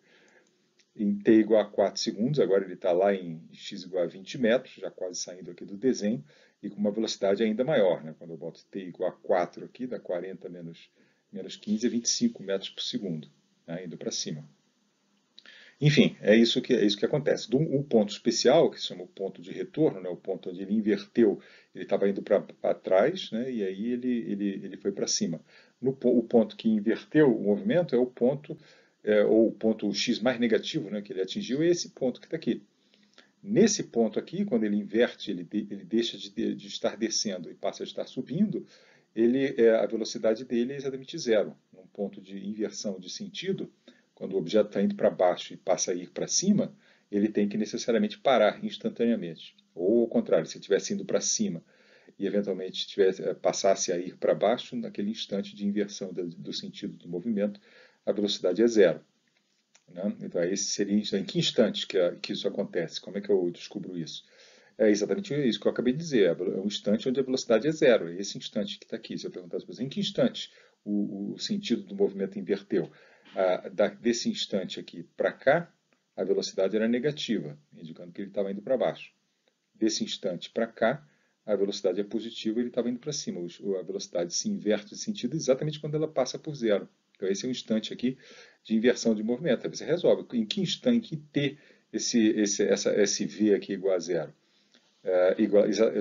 Em t igual a 4 segundos, agora ele está lá em x igual a 20 metros, já quase saindo aqui do desenho, e com uma velocidade ainda maior. Né? Quando eu boto t igual a 4 aqui, dá 40 menos 15 é 25 metros por segundo. né, indo para cima. Enfim, é isso que acontece. O ponto especial, que se chama o ponto de retorno, né, o ponto onde ele inverteu, ele estava indo para trás, né, e aí ele foi para cima. O ponto que inverteu o movimento é o ponto, ou o ponto X mais negativo, né, que ele atingiu, é esse ponto que está aqui. Nesse ponto aqui, quando ele inverte, ele deixa de estar descendo e passa a estar subindo, a velocidade dele é exatamente zero. Num ponto de inversão de sentido, quando o objeto está indo para baixo e passa a ir para cima, ele tem que necessariamente parar instantaneamente. Ou ao contrário, se estivesse indo para cima e eventualmente passasse a ir para baixo, naquele instante de inversão do sentido do movimento, a velocidade é zero. Né? Então, esse seria em que instante que isso acontece? Como é que eu descubro isso? É exatamente isso que eu acabei de dizer. É um instante onde a velocidade é zero. É esse instante que está aqui. Se eu perguntasse para você, em que instante o sentido do movimento inverteu? Desse instante aqui para cá, a velocidade era negativa, indicando que ele estava indo para baixo. Desse instante para cá, a velocidade é positiva e ele estava indo para cima. A velocidade se inverte de sentido exatamente quando ela passa por zero. Então, esse é um instante aqui de inversão de movimento. Aí você resolve em que instante, em que t esse v aqui igual a zero.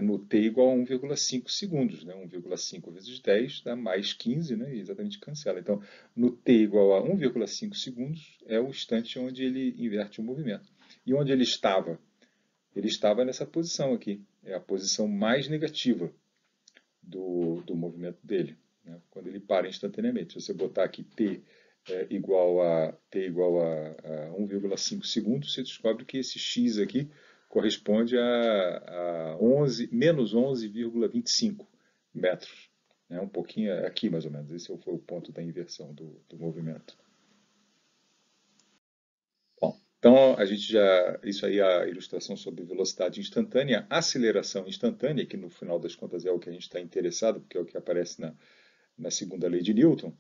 No t igual a 1,5 segundos. Né? 1,5 vezes 10 dá mais 15, né? E exatamente cancela. Então, no t igual a 1,5 segundos é o instante onde ele inverte o movimento. E onde ele estava? Ele estava nessa posição aqui. É a posição mais negativa do movimento dele, né? Quando ele para instantaneamente. Se você botar aqui t igual a 1,5 segundos, você descobre que esse x aqui corresponde a menos 11,25 metros. Né? Um pouquinho aqui, mais ou menos. Esse foi o ponto da inversão do movimento. Bom, então isso aí é a ilustração sobre velocidade instantânea, aceleração instantânea, que no final das contas é o que a gente está interessado, porque é o que aparece na segunda lei de Newton.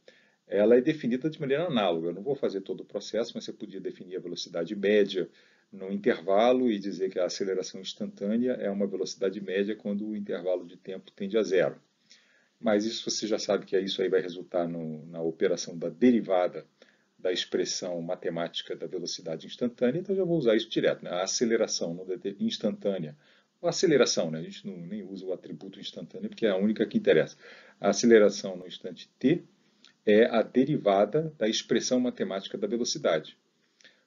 Ela é definida de maneira análoga. Eu não vou fazer todo o processo, mas você podia definir a velocidade média no intervalo e dizer que a aceleração instantânea é uma velocidade média quando o intervalo de tempo tende a zero. Mas isso você já sabe que isso aí vai resultar na operação da derivada da expressão matemática da velocidade instantânea, então eu já vou usar isso direto. Né? A aceleração instantânea, ou aceleração, né? A gente nem usa o atributo instantâneo porque é a única que interessa. A aceleração no instante t é a derivada da expressão matemática da velocidade.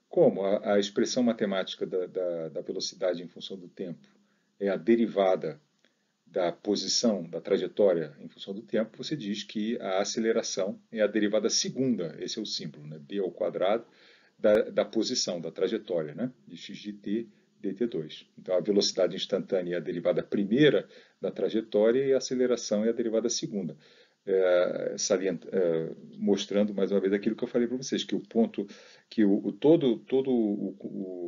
Como a expressão matemática da velocidade em função do tempo é a derivada da posição, da trajetória em função do tempo, você diz que a aceleração é a derivada segunda, esse é o símbolo, né? d ao quadrado, da posição, da trajetória, né? De x de t, dt2. Então, a velocidade instantânea é a derivada primeira da trajetória e a aceleração é a derivada segunda. Mostrando mais uma vez aquilo que eu falei para vocês, que o ponto, que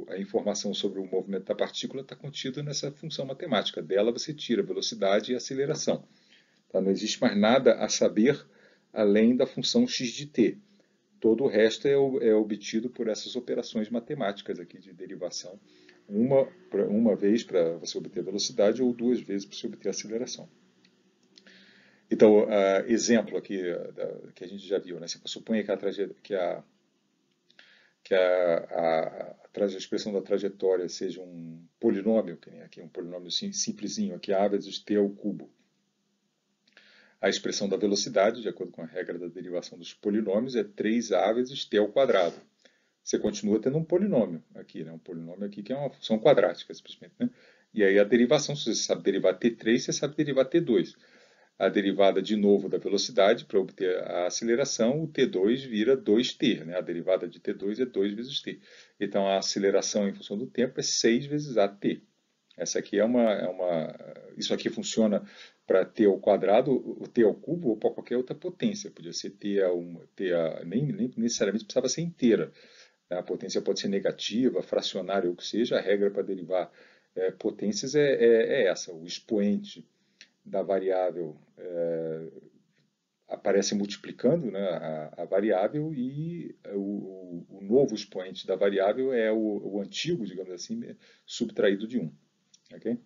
a informação sobre o movimento da partícula está contida nessa função matemática. Dela você tira a velocidade e a aceleração. Tá? Não existe mais nada a saber além da função x de t. Todo o resto é obtido por essas operações matemáticas aqui de derivação. Uma vez para você obter velocidade ou duas vezes para você obter aceleração. Então, exemplo aqui que a gente já viu, né? Se suponha que a expressão da trajetória seja um polinômio, que nem aqui um polinômio simplesinho, aqui a vezes t ao cubo. A expressão da velocidade, de acordo com a regra da derivação dos polinômios, é 3a vezes t ao quadrado. Você continua tendo um polinômio aqui, né? Um polinômio aqui que é uma função quadrática, simplesmente, né? E aí a derivação, se você sabe derivar t3, você sabe derivar t2. A derivada de novo da velocidade para obter a aceleração, o t2 vira 2t, né? A derivada de t2 é 2 vezes t. Então a aceleração em função do tempo é 6 vezes at. Essa aqui isso aqui funciona para t ao quadrado, o t ao cubo ou para qualquer outra potência. Podia ser nem necessariamente precisava ser inteira. A potência pode ser negativa, fracionária ou o que seja. A regra para derivar potências é essa, o expoente da variável aparece multiplicando, né, a variável e o novo expoente da variável é o antigo, digamos assim, subtraído de 1. Okay?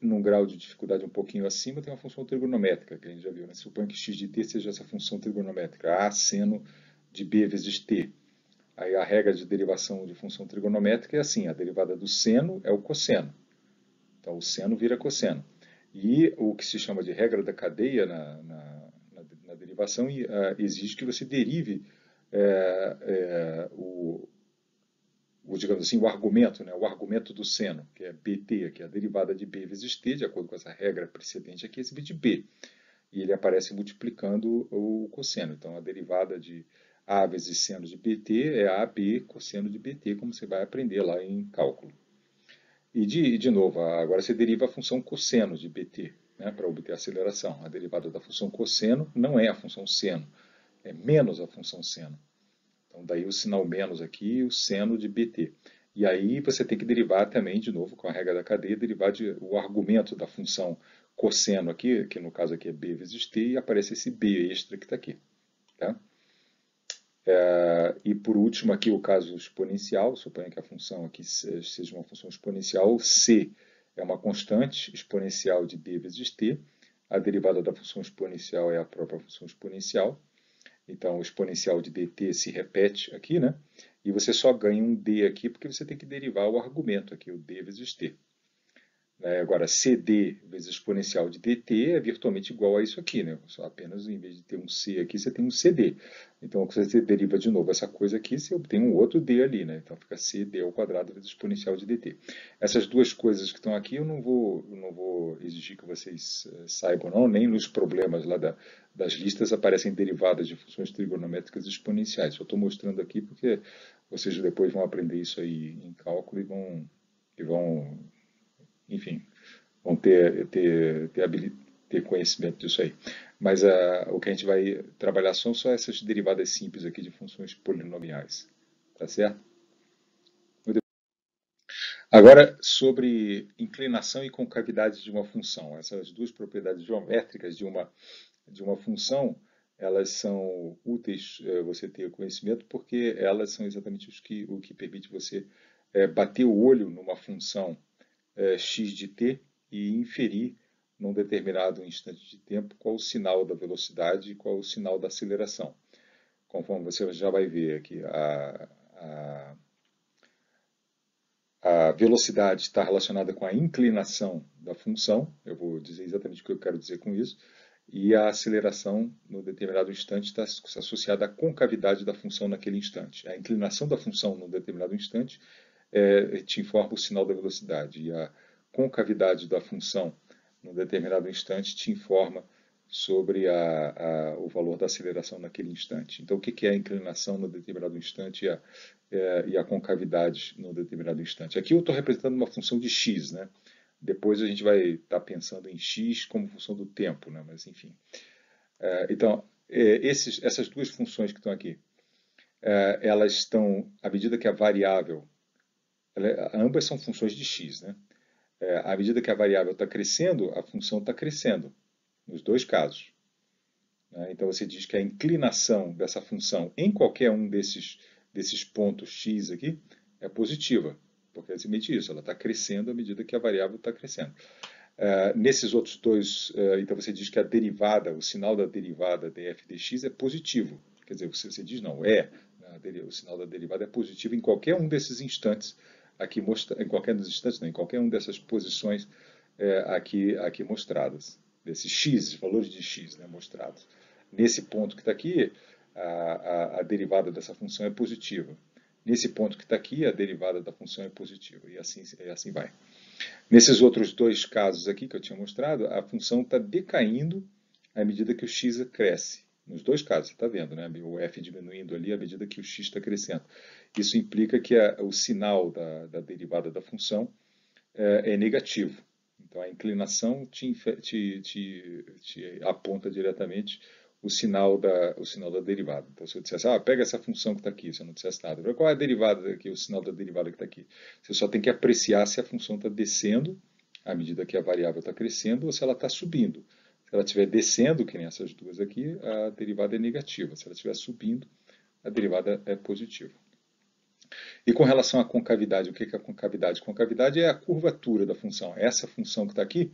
num grau de dificuldade um pouquinho acima, tem uma função trigonométrica, que a gente já viu, né? Suponha que x de t seja essa função trigonométrica, a seno de b vezes t. Aí a regra de derivação de função trigonométrica é assim, a derivada do seno é o cosseno. Então o seno vira cosseno. E o que se chama de regra da cadeia na derivação exige que você derive digamos assim, o argumento, né, o argumento do seno, que é bt, que é a derivada de b vezes t, de acordo com essa regra precedente aqui, esse de b. E ele aparece multiplicando o cosseno. Então, a derivada de a vezes seno de bt é ab cosseno de bt, como você vai aprender lá em cálculo. E, de novo, agora você deriva a função cosseno de bt, né, para obter a aceleração. A derivada da função cosseno não é a função seno, é menos a função seno. Então, daí o sinal menos aqui, o seno de bt. E aí você tem que derivar também, de novo, com a regra da cadeia, derivar o argumento da função cosseno aqui, que no caso aqui é b vezes t, e aparece esse b extra que está aqui. Tá? E por último aqui o caso exponencial, suponha que a função aqui seja uma função exponencial, c é uma constante exponencial de b vezes t, a derivada da função exponencial é a própria função exponencial, então o exponencial de dt se repete aqui, né? E você só ganha um d aqui porque você tem que derivar o argumento aqui, o d vezes t. Agora, CD vezes exponencial de dt é virtualmente igual a isso aqui, né? Só apenas, em vez de ter um C aqui, você tem um CD. Então, quando você deriva de novo essa coisa aqui, você obtém um outro D ali, né? Então, fica CD ao quadrado vezes exponencial de dt. Essas duas coisas que estão aqui, eu não vou exigir que vocês saibam, não. Nem nos problemas lá das listas aparecem derivadas de funções trigonométricas exponenciais. Só estou mostrando aqui porque vocês depois vão aprender isso aí em cálculo e vão enfim, vão ter conhecimento disso aí. Mas o que a gente vai trabalhar são só essas derivadas simples aqui de funções polinomiais. Tá certo? Agora, sobre inclinação e concavidade de uma função. Essas duas propriedades geométricas de uma função, elas são úteis você ter conhecimento porque elas são exatamente o que permite você bater o olho numa função x de t e inferir num determinado instante de tempo qual o sinal da velocidade e qual o sinal da aceleração. Conforme você já vai ver aqui, a velocidade está relacionada com a inclinação da função, eu vou dizer exatamente o que eu quero dizer com isso, e a aceleração no determinado instante está associada à concavidade da função naquele instante. A inclinação da função no determinado instante te informa o sinal da velocidade, e a concavidade da função num determinado instante te informa sobre o valor da aceleração naquele instante. Então, o que é a inclinação no determinado instante e a concavidade no determinado instante? Aqui eu estou representando uma função de x, né? Depois a gente vai estar pensando em x como função do tempo, né? Mas enfim. Então, essas duas funções que estão aqui, elas estão, à medida que a variável, ambas são funções de x, né? À medida que a variável está crescendo, a função está crescendo, nos dois casos. Então você diz que a inclinação dessa função em qualquer um desses pontos x aqui é positiva, porque é simplesmente isso, ela está crescendo à medida que a variável está crescendo. Nesses outros dois, então você diz que a derivada, o sinal da derivada df dx é positivo. Quer dizer, você diz não, o sinal da derivada é positivo em qualquer um desses instantes aqui em qualquer dos instantes, não, em qualquer uma dessas posições aqui mostradas, desses x, valores de x, né, mostrados. Nesse ponto que está aqui, a derivada dessa função é positiva. Nesse ponto que está aqui, a derivada da função é positiva, e assim vai. Nesses outros dois casos aqui que eu tinha mostrado, a função está decaindo à medida que o x cresce. Nos dois casos, você está vendo, né? O f diminuindo ali à medida que o x está crescendo. Isso implica que o sinal da derivada da função é negativo. Então, a inclinação te aponta diretamente o sinal da derivada. Então, se eu dissesse, pega essa função que está aqui, se eu não dissesse nada, qual é a derivada aqui, o sinal da derivada que está aqui? Você só tem que apreciar se a função está descendo à medida que a variável está crescendo ou se ela está subindo. Se ela estiver descendo, que nem essas duas aqui, a derivada é negativa. Se ela estiver subindo, a derivada é positiva. E com relação à concavidade, o que é a concavidade? Concavidade é a curvatura da função. Essa função que está aqui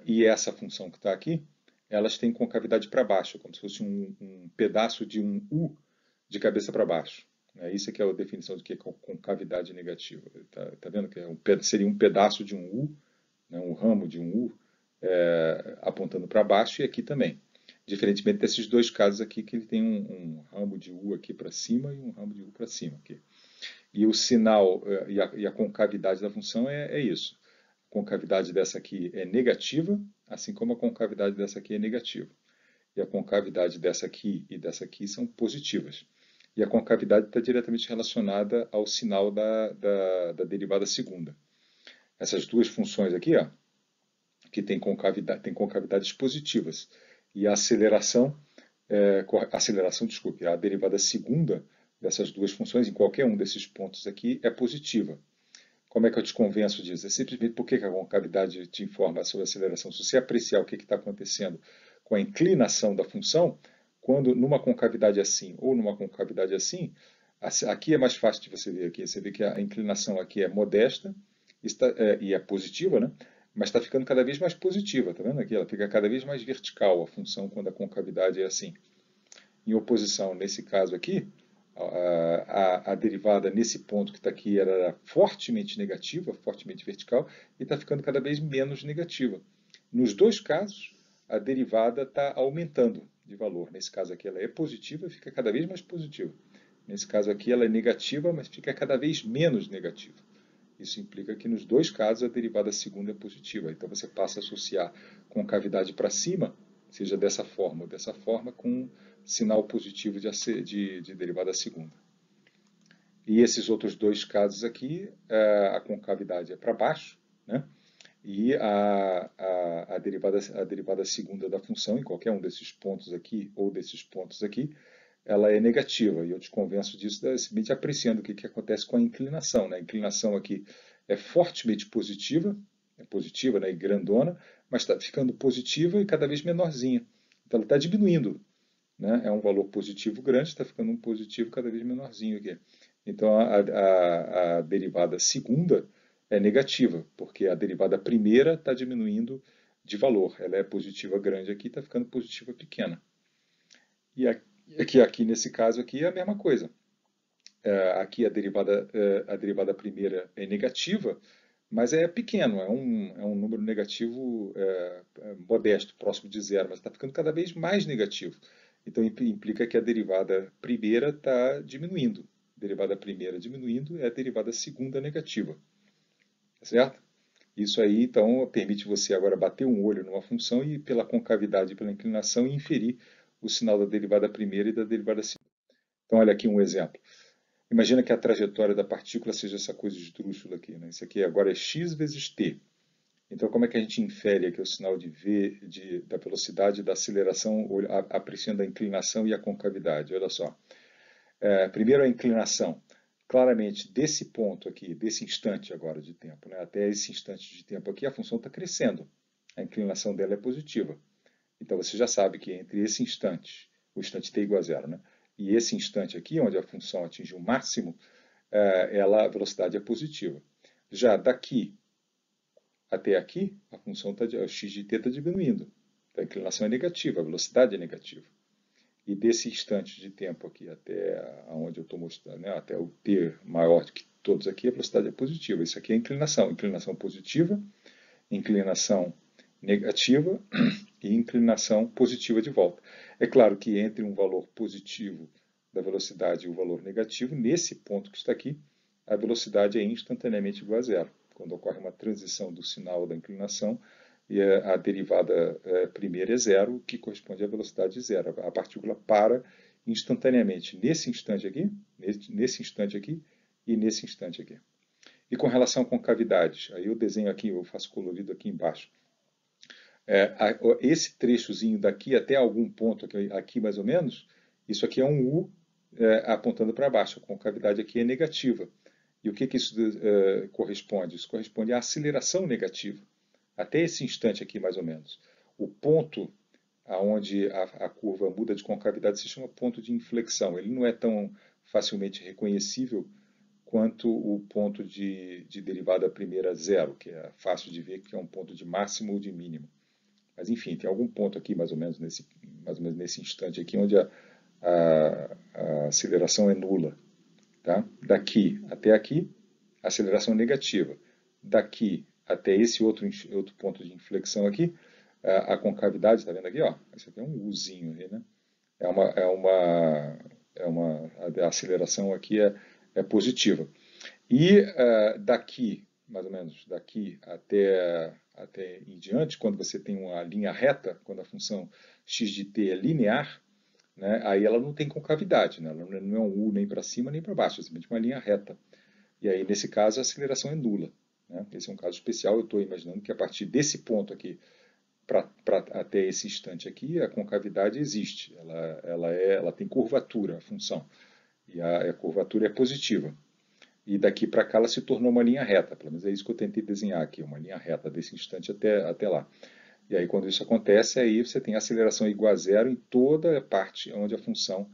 e essa função que está aqui, elas têm concavidade para baixo, como se fosse um pedaço de um U de cabeça para baixo. Isso aqui é a definição do que é concavidade negativa. Tá vendo que seria um pedaço de um U, né, um ramo de um U, apontando para baixo, e aqui também. Diferentemente desses dois casos aqui, que ele tem um ramo de U aqui para cima e um ramo de U para cima. Aqui. E o sinal e a concavidade da função é isso. A concavidade dessa aqui é negativa, assim como a concavidade dessa aqui é negativa. E a concavidade dessa aqui e dessa aqui são positivas. E a concavidade está diretamente relacionada ao sinal da derivada segunda. Essas duas funções aqui, ó, que têm concavidades positivas. E a desculpe, a derivada segunda dessas duas funções, em qualquer um desses pontos aqui, é positiva. Como é que eu te convenço disso? É simplesmente porque a concavidade te informa sobre a aceleração. Se você apreciar o que está acontecendo com a inclinação da função, quando numa concavidade assim ou numa concavidade assim, aqui é mais fácil de você ver aqui. Você vê que a inclinação aqui é modesta e é positiva, né? Mas está ficando cada vez mais positiva, tá vendo aqui? Ela fica cada vez mais vertical a função quando a concavidade é assim. Em oposição, nesse caso aqui, a derivada nesse ponto que está aqui era fortemente negativa, fortemente vertical, e está ficando cada vez menos negativa. Nos dois casos, a derivada está aumentando de valor. Nesse caso aqui ela é positiva e fica cada vez mais positiva. Nesse caso aqui ela é negativa, mas fica cada vez menos negativa. Isso implica que nos dois casos a derivada segunda é positiva. Então você passa a associar concavidade para cima, seja dessa forma ou dessa forma, com sinal positivo de derivada segunda. E esses outros dois casos aqui, a concavidade é para baixo, né? E a derivada segunda da função, em qualquer um desses pontos aqui ou desses pontos aqui, ela é negativa. E eu te convenço disso simplesmente apreciando o que acontece com a inclinação. Né? A inclinação aqui é fortemente positiva, né, e grandona, mas está ficando positiva e cada vez menorzinha. Então ela está diminuindo. Né? É um valor positivo grande, está ficando um positivo cada vez menorzinho aqui. Então a derivada segunda é negativa, porque a derivada primeira está diminuindo de valor. Ela é positiva grande aqui, está ficando positiva pequena. E aqui nesse caso aqui é a mesma coisa. Aqui a derivada primeira é negativa, mas é pequeno, é um número negativo modesto, próximo de zero, mas está ficando cada vez mais negativo. Então implica que a derivada primeira está diminuindo. A derivada primeira diminuindo é a derivada segunda negativa. Tá certo? Isso aí, então, permite você agora bater um olho numa função e, pela concavidade e pela inclinação, inferir o sinal da derivada primeira e da derivada segunda. Então, olha aqui um exemplo. Imagina que a trajetória da partícula seja essa coisa esdrúxula aqui. Né? Isso aqui agora é x vezes t. Então, como é que a gente infere aqui o sinal de v da velocidade da aceleração, apreciando a inclinação e a concavidade? Olha só. Primeiro a inclinação. Claramente, desse ponto aqui, desse instante agora de tempo, né, até esse instante de tempo aqui, a função está crescendo. A inclinação dela é positiva. Então você já sabe que entre esse instante, o instante t igual a zero, né, e esse instante aqui, onde a função atinge o máximo, a velocidade é positiva. Já daqui até aqui, a função o x de t está diminuindo. Então, a inclinação é negativa, a velocidade é negativa. E desse instante de tempo aqui até onde eu estou mostrando, né, até o t maior que todos aqui, a velocidade é positiva. Isso aqui é inclinação. Inclinação positiva, inclinação negativa e inclinação positiva de volta. É claro que entre um valor positivo da velocidade e o valor negativo, nesse ponto que está aqui, a velocidade é instantaneamente igual a zero. Quando ocorre uma transição do sinal da inclinação, e a derivada primeira é zero, que corresponde à velocidade zero. A partícula para instantaneamente nesse instante aqui e nesse instante aqui. E com relação a concavidades, aí eu desenho aqui, eu faço colorido aqui embaixo. Esse trechozinho daqui até algum ponto aqui mais ou menos, isso aqui é um U apontando para baixo. A concavidade aqui é negativa. E o que isso corresponde? Isso corresponde à aceleração negativa. Até esse instante aqui, mais ou menos. O ponto onde a curva muda de concavidade se chama ponto de inflexão. Ele não é tão facilmente reconhecível quanto o ponto de derivada primeira zero, que é fácil de ver que é um ponto de máximo ou de mínimo. Mas enfim, tem algum ponto aqui, mais ou menos nesse instante aqui, onde a aceleração é nula. Tá? Daqui até aqui, aceleração negativa. Daqui até esse outro ponto de inflexão aqui, a concavidade, está vendo aqui? Ó, esse aqui é um Uzinho aí, né? A aceleração aqui é positiva. E daqui, mais ou menos, daqui até em diante, quando você tem uma linha reta, quando a função x de t é linear, né, aí ela não tem concavidade, né, ela não é um U nem para cima nem para baixo, é simplesmente uma linha reta. E aí, nesse caso, a aceleração é nula. Né? Esse é um caso especial, eu estou imaginando que a partir desse ponto aqui, até esse instante aqui, a concavidade existe, ela tem curvatura, a função, e a curvatura é positiva. E daqui para cá ela se tornou uma linha reta, pelo menos é isso que eu tentei desenhar aqui, uma linha reta desse instante até lá. E aí quando isso acontece, aí você tem aceleração igual a zero em toda a parte onde a função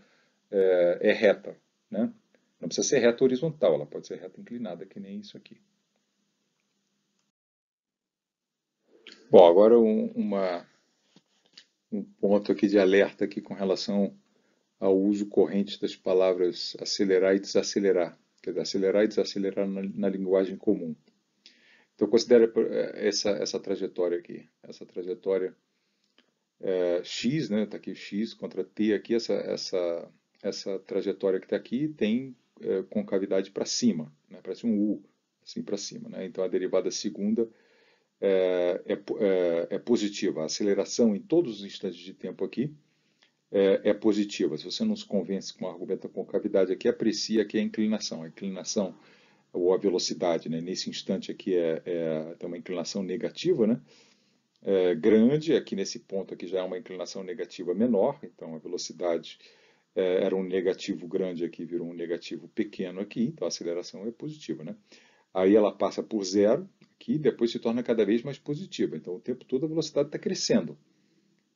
é reta. Né? Não precisa ser reta horizontal, ela pode ser reta inclinada, que nem isso aqui. Bom, agora um ponto aqui de alerta aqui com relação ao uso corrente das palavras acelerar e desacelerar. Quer dizer, acelerar e desacelerar na linguagem comum. Então, considere essa trajetória aqui. Essa trajetória x, né? Está aqui o x contra t aqui. Essa trajetória que está aqui tem concavidade para cima. Né? Parece um U, assim para cima. Né? Então, a derivada segunda é positiva. A aceleração em todos os instantes de tempo aqui é positiva. Se você não se convence com o argumento da concavidade aqui, aprecia que é a inclinação. A inclinação ou a velocidade, né? Nesse instante aqui tem uma inclinação negativa, né? Grande, aqui nesse ponto aqui já é uma inclinação negativa menor, então a velocidade era um negativo grande aqui, virou um negativo pequeno aqui, então a aceleração é positiva, né? Aí ela passa por zero aqui, depois se torna cada vez mais positiva, então o tempo todo a velocidade está crescendo.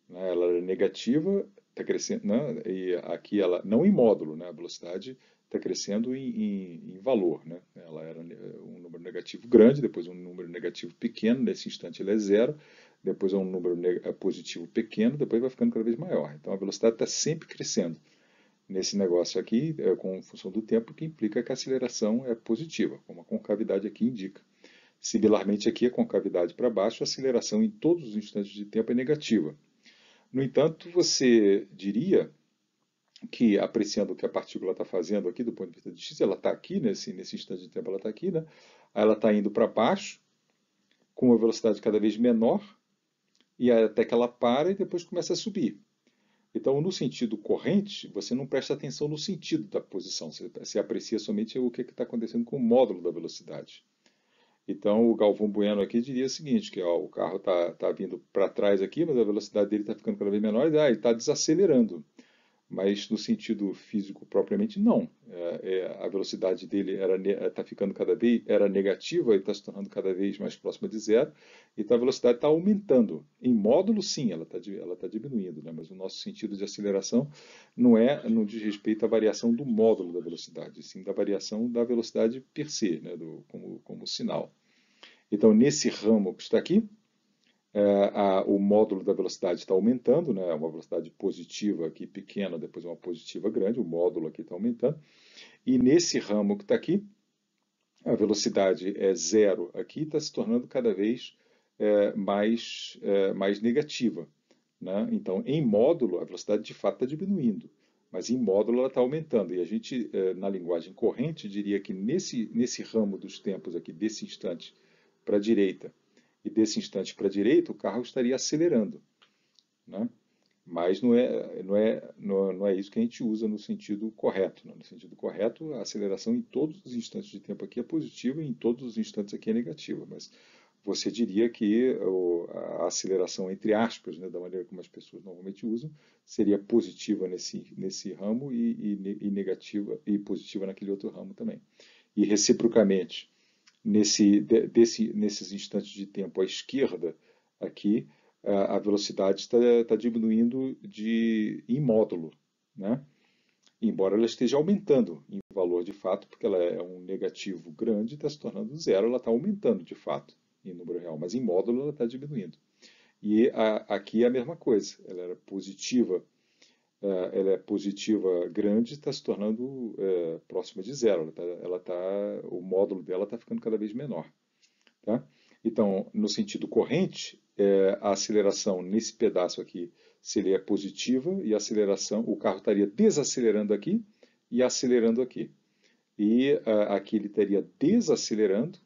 Né? Ela é negativa, está crescendo, né? E aqui ela, não em módulo, né? A velocidade está crescendo em valor. Né? Ela era um número negativo grande, depois um número negativo pequeno, nesse instante ela é zero, depois é um número positivo pequeno, depois vai ficando cada vez maior. Então a velocidade está sempre crescendo nesse negócio aqui, com função do tempo, que implica que a aceleração é positiva, como a concavidade aqui indica. Similarmente aqui, a concavidade para baixo, a aceleração em todos os instantes de tempo é negativa. No entanto, você diria que, apreciando o que a partícula está fazendo aqui do ponto de vista de x, ela está aqui, nesse instante de tempo ela está aqui, né? Aí ela está indo para baixo, com uma velocidade cada vez menor, e até que ela para e depois começa a subir. Então, no sentido corrente, você não presta atenção no sentido da posição, você aprecia somente o que está acontecendo com o módulo da velocidade. Então, o Galvão Bueno aqui diria o seguinte, que ó, o carro está vindo para trás aqui, mas a velocidade dele está ficando cada vez menor, e ele está desacelerando. Mas no sentido físico propriamente, não. A velocidade dele está ficando era negativa e está se tornando cada vez mais próxima de zero, então a velocidade está aumentando. Em módulo, sim, ela tá diminuindo, né? Mas o nosso sentido de aceleração não diz respeito à variação do módulo da velocidade, sim da variação da velocidade per se, né? Como sinal. Então, nesse ramo que está aqui, o módulo da velocidade está aumentando, né? Uma velocidade positiva aqui pequena, depois uma positiva grande, o módulo aqui está aumentando. E nesse ramo que está aqui, a velocidade é zero aqui, está se tornando cada vez mais negativa. Né? Então, em módulo, a velocidade de fato está diminuindo, mas em módulo ela está aumentando. E a gente, na linguagem corrente, diria que nesse ramo dos tempos aqui, desse instante para a direita, e desse instante para a direita, o carro estaria acelerando. Né? Mas não é isso que a gente usa no sentido correto. Né? No sentido correto, a aceleração em todos os instantes de tempo aqui é positiva e em todos os instantes aqui é negativa. Mas você diria que a aceleração, entre aspas, né, da maneira como as pessoas normalmente usam, seria positiva nesse ramo e negativa e positiva naquele outro ramo também. E reciprocamente, nesses instantes de tempo à esquerda, aqui, a velocidade está diminuindo em módulo. Né? embora ela esteja aumentando em valor de fato, porque ela é um negativo grande, está se tornando zero, ela está aumentando de fato em número real, mas em módulo ela está diminuindo. E aqui é a mesma coisa, ela era positiva, ela é positiva grande, está se tornando próxima de zero, o módulo dela está ficando cada vez menor. Tá? Então, no sentido corrente, a aceleração nesse pedaço aqui seria positiva e a aceleração, o carro estaria desacelerando aqui e acelerando aqui. E aqui ele estaria desacelerando,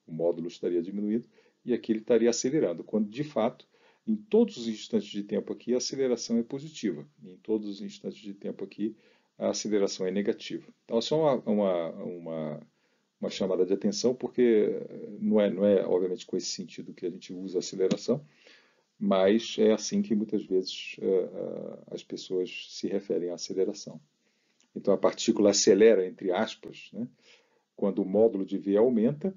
o módulo estaria diminuindo, e aqui ele estaria acelerando, quando de fato, em todos os instantes de tempo aqui, a aceleração é positiva. Em todos os instantes de tempo aqui, a aceleração é negativa. Então, é só uma chamada de atenção, porque não é obviamente com esse sentido que a gente usa a aceleração, mas é assim que muitas vezes as pessoas se referem à aceleração. Então a partícula acelera, entre aspas, né, quando o módulo de V aumenta,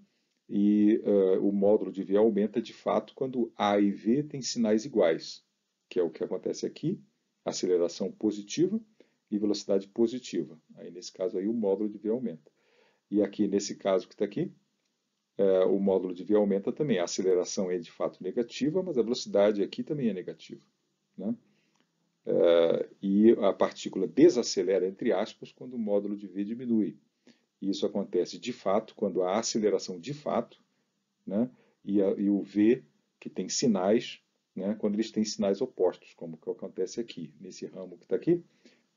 e o módulo de V aumenta de fato quando A e V têm sinais iguais, que é o que acontece aqui, aceleração positiva e velocidade positiva. Aí nesse caso aí o módulo de V aumenta. E aqui nesse caso que está aqui, o módulo de V aumenta também. A aceleração é de fato negativa, mas a velocidade aqui também é negativa. Né? E a partícula desacelera, entre aspas, quando o módulo de V diminui. E isso acontece de fato quando há aceleração de fato, né? E o V, que tem sinais, né? Quando eles têm sinais opostos, como que acontece aqui, nesse ramo que está aqui.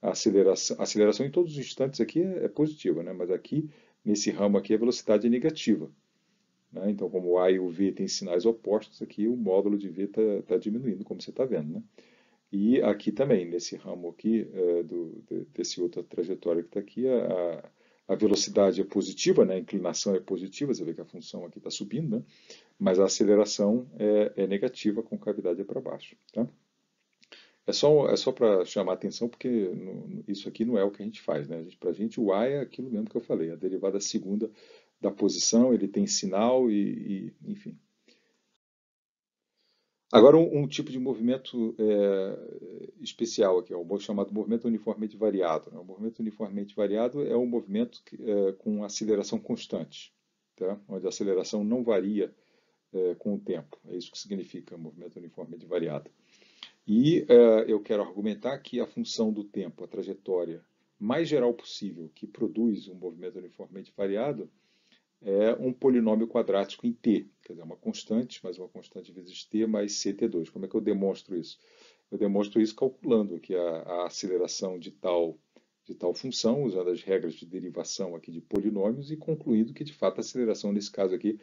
A aceleração em todos os instantes aqui é positiva, né? Mas aqui, nesse ramo aqui, a velocidade é negativa. Né? Então, como o A e o V têm sinais opostos, aqui o módulo de V está diminuindo, como você está vendo. Né? E aqui também, nesse ramo aqui, desse outra trajetória que está aqui, a velocidade é positiva, né? A inclinação é positiva, você vê que a função aqui está subindo, né? Mas a aceleração é negativa, a concavidade é para baixo. Tá? É só para chamar a atenção, porque isso aqui não é o que a gente faz. Né? Para a gente, o A é aquilo mesmo que eu falei, a derivada segunda da posição, ele tem sinal enfim. Agora, um tipo de movimento especial aqui, o chamado movimento uniformemente variado. Né? O movimento uniformemente variado é um movimento com aceleração constante, tá? Onde a aceleração não varia com o tempo. É isso que significa movimento uniformemente variado. E eu quero argumentar que a função do tempo, a trajetória mais geral possível que produz um movimento uniformemente variado, é um polinômio quadrático em t, quer dizer, uma constante, mais uma constante vezes t mais ct2. Como é que eu demonstro isso? Eu demonstro isso calculando aqui a aceleração de tal função, usando as regras de derivação aqui de polinômios e concluindo que, de fato, a aceleração, nesse caso aqui,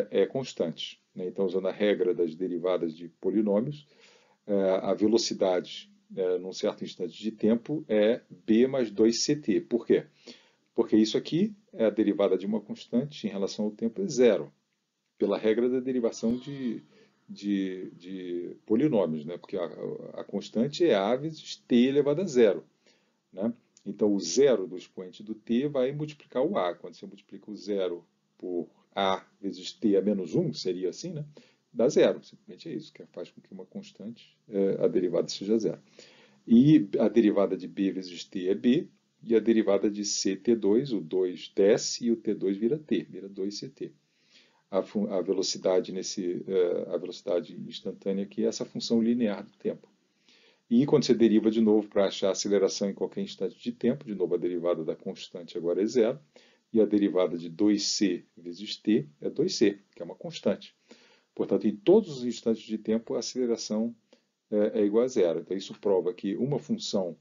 é constante. Né? Então, usando a regra das derivadas de polinômios, a velocidade, num certo instante de tempo, é b mais 2ct. Por quê? Porque isso aqui é a derivada de uma constante em relação ao tempo é zero, pela regra da derivação de polinômios, né? Porque a constante é a vezes t elevado a zero. Né? Então, o zero do expoente do t vai multiplicar o a. Quando você multiplica o zero por a vezes t a menos 1, seria assim, né? Dá zero. Simplesmente é isso, que faz com que uma constante, a derivada seja zero. E a derivada de b vezes t é b, e a derivada de ct2, o 2 desce e o t2 vira t, vira 2ct. A velocidade a velocidade instantânea aqui é essa função linear do tempo. E quando você deriva de novo para achar a aceleração em qualquer instante de tempo, de novo a derivada da constante agora é zero, e a derivada de 2c vezes t é 2c, que é uma constante. Portanto, em todos os instantes de tempo, a aceleração é igual a zero. Então, isso prova que uma função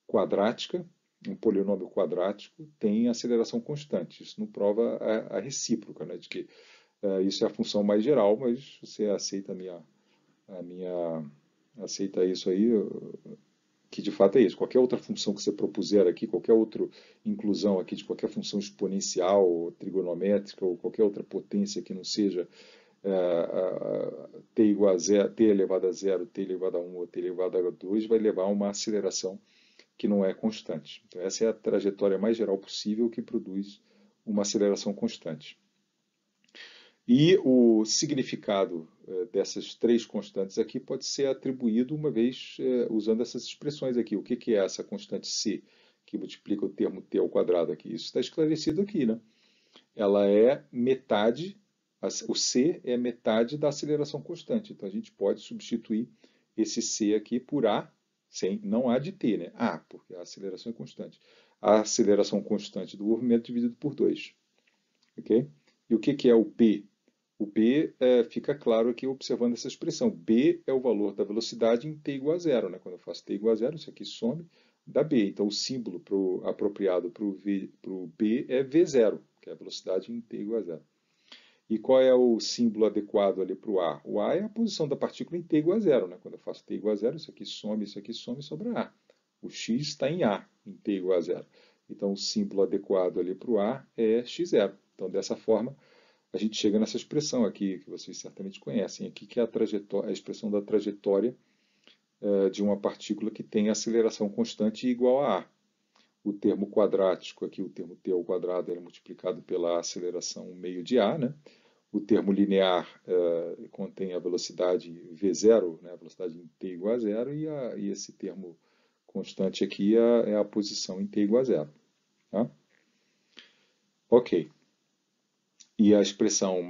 quadrática, um polinômio quadrático, tem aceleração constante. Isso não prova a recíproca, né, de que isso é a função mais geral, mas você aceita aceita isso aí, que de fato é isso. Qualquer outra função que você propuser aqui, qualquer outra inclusão aqui de qualquer função exponencial, ou trigonométrica, ou qualquer outra potência que não seja t igual a zero, t elevado a zero, t elevado a 1 ou t elevado a 2, vai levar a uma aceleração que não é constante. Então, essa é a trajetória mais geral possível que produz uma aceleração constante. E o significado dessas três constantes aqui pode ser atribuído uma vez usando essas expressões aqui. O que é essa constante c, que multiplica o termo t ao quadrado aqui. Isso está esclarecido aqui, né? Ela é metade, o c é metade da aceleração constante. Então a gente pode substituir esse c aqui por a, não a de t, né? A, porque a aceleração é constante. A aceleração constante do movimento dividido por 2. Ok? E o que é o b? O b fica claro aqui observando essa expressão. B é o valor da velocidade em t igual a zero, né? Quando eu faço t igual a zero, isso aqui some, dá b. Então o símbolo apropriado para o b é v0, que é a velocidade em t igual a zero. E qual é o símbolo adequado ali para o a? O a é a posição da partícula em t igual a zero, né? Quando eu faço t igual a zero, isso aqui some, sobra a. O x está em a, em t igual a zero. Então o símbolo adequado ali para o a é x0. Então dessa forma a gente chega nessa expressão aqui, que vocês certamente conhecem, aqui, que é a expressão da trajetória de uma partícula que tem aceleração constante igual a A. O termo quadrático aqui, o termo t ao quadrado, é multiplicado pela aceleração meio de A, né? O termo linear contém a velocidade v0, né? A velocidade em t igual a zero, e esse termo constante aqui é a posição em t igual a zero. Tá? Ok. E a expressão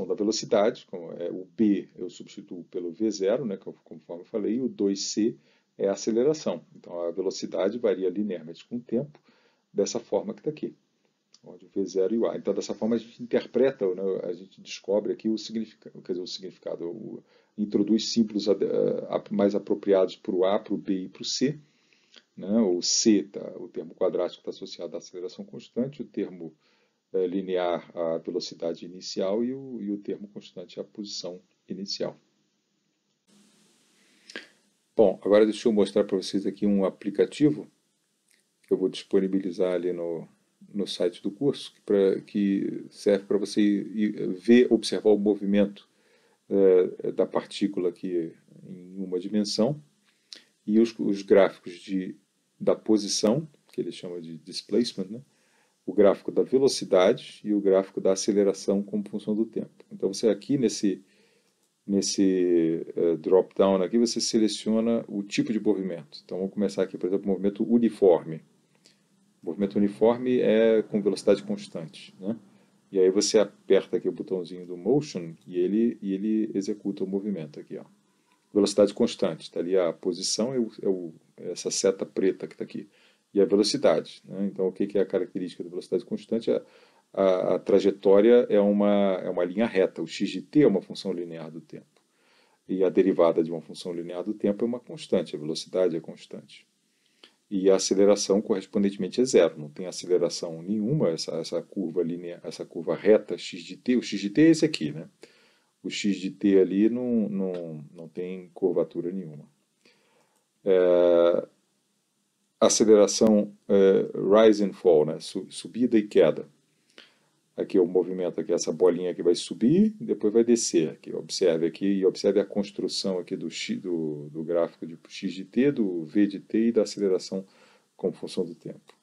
da velocidade, o b eu substituo pelo v0, né, conforme eu falei, e o 2c é a aceleração. Então a velocidade varia linearmente com o tempo, dessa forma que está aqui, onde o v0 e o a. Então dessa forma a gente interpreta, né, a gente descobre aqui o significado, introduz símbolos mais apropriados para o a, para o b e para o c. Né, o c, o termo quadrático está associado à aceleração constante, o termo linear à velocidade inicial e o termo constante à posição inicial. Bom, agora deixa eu mostrar para vocês aqui um aplicativo que eu vou disponibilizar ali no site do curso, que serve para você observar o movimento da partícula aqui em uma dimensão e os gráficos da posição, que ele chama de displacement, né? O gráfico da velocidade e o gráfico da aceleração como função do tempo. Então você aqui nesse drop-down aqui, você seleciona o tipo de movimento. Então vamos começar aqui, por exemplo, movimento uniforme. O movimento uniforme é com velocidade constante, né? E aí você aperta aqui o botãozinho do motion e ele executa o movimento aqui, ó. Velocidade constante, está ali a posição, essa seta preta que está aqui. E a velocidade, né? Então, o que é a característica da velocidade constante? A trajetória é uma linha reta. O x de t é uma função linear do tempo. E a derivada de uma função linear do tempo é uma constante, a velocidade é constante. E a aceleração, correspondentemente, é zero. Não tem aceleração nenhuma, essa curva linear, essa curva reta x de t. O x de t é esse aqui, né? O x de t ali não tem curvatura nenhuma. Aceleração rise and fall, né? Subida e queda. Aqui é o movimento, aqui, essa bolinha aqui vai subir, depois vai descer. Aqui, observe aqui e observe a construção aqui do gráfico de x de t, do v de t e da aceleração como função do tempo.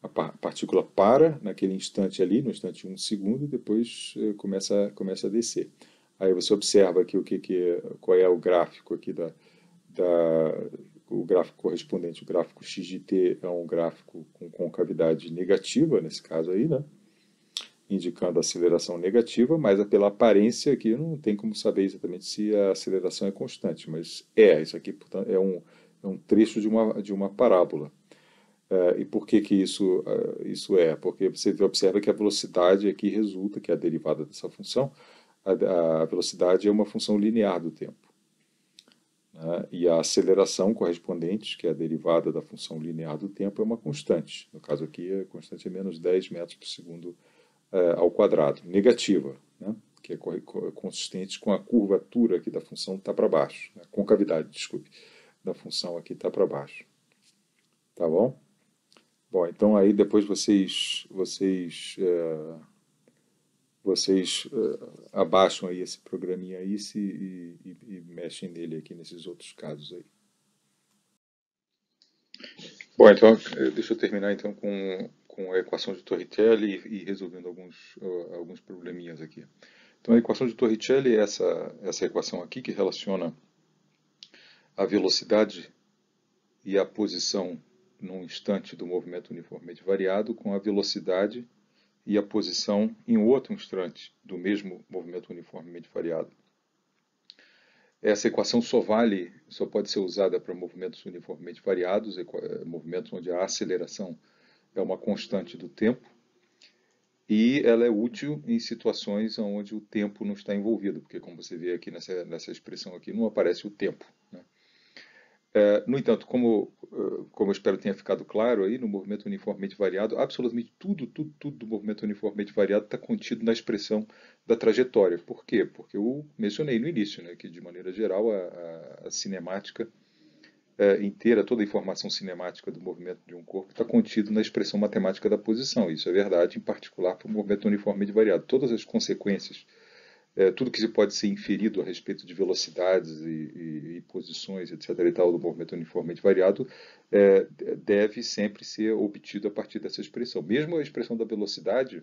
A partícula para naquele instante ali, no instante 1 segundo, e depois começa a descer. Aí você observa aqui qual é o gráfico aqui o gráfico correspondente. O gráfico x de t é um gráfico com concavidade negativa, nesse caso aí, né? Indicando a aceleração negativa, mas pela aparência aqui não tem como saber exatamente se a aceleração é constante, mas isso aqui, portanto, é um trecho de uma parábola. E por que isso é? Porque você observa que a velocidade aqui resulta, que é a derivada dessa função, a velocidade é uma função linear do tempo. Né? E a aceleração correspondente, que é a derivada da função linear do tempo, é uma constante. No caso aqui, a constante é menos 10 metros por segundo ao quadrado, negativa, né? Que é consistente com a curvatura aqui da função está para baixo, a concavidade, desculpe, da função aqui está para baixo. Tá bom? Bom, então aí depois vocês abaixam aí esse programinha aí e mexem nele aqui nesses outros casos aí. Bom, então deixa eu terminar então com a equação de Torricelli e resolvendo alguns probleminhas aqui. Então a equação de Torricelli é essa equação aqui que relaciona a velocidade e a posição num instante do movimento uniformemente variado com a velocidade e a posição em outro instante do mesmo movimento uniformemente variado. Essa equação só pode ser usada para movimentos uniformemente variados, movimentos onde a aceleração é uma constante do tempo, e ela é útil em situações onde o tempo não está envolvido, porque como você vê aqui nessa expressão aqui, não aparece o tempo, né? No entanto, como eu espero tenha ficado claro aí, no movimento uniformemente variado, absolutamente tudo do movimento uniformemente variado está contido na expressão da trajetória. Por quê? Porque eu mencionei no início, né, que de maneira geral a cinemática inteira, toda a informação cinemática do movimento de um corpo está contido na expressão matemática da posição. Isso é verdade, em particular, para o movimento uniformemente variado. Todas as consequências, tudo que se pode ser inferido a respeito de velocidades e posições, etc. e tal, do movimento uniformemente variado, deve sempre ser obtido a partir dessa expressão. Mesmo a expressão da velocidade,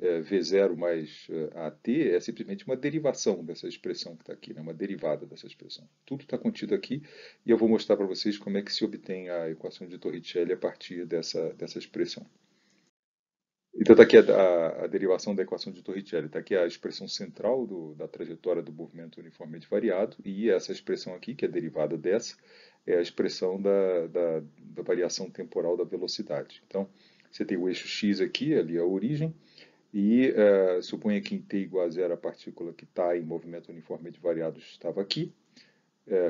V0 mais AT, é simplesmente uma derivação dessa expressão que está aqui, né? Uma derivada dessa expressão. Tudo está contido aqui e eu vou mostrar para vocês como é que se obtém a equação de Torricelli a partir dessa expressão. Então está aqui a derivação da equação de Torricelli. Está aqui a expressão central da trajetória do movimento uniformemente variado e essa expressão aqui, que é derivada dessa, é a expressão da variação temporal da velocidade. Então, você tem o eixo x aqui, ali é a origem, e suponha que em t igual a zero a partícula que está em movimento uniformemente variado estava aqui,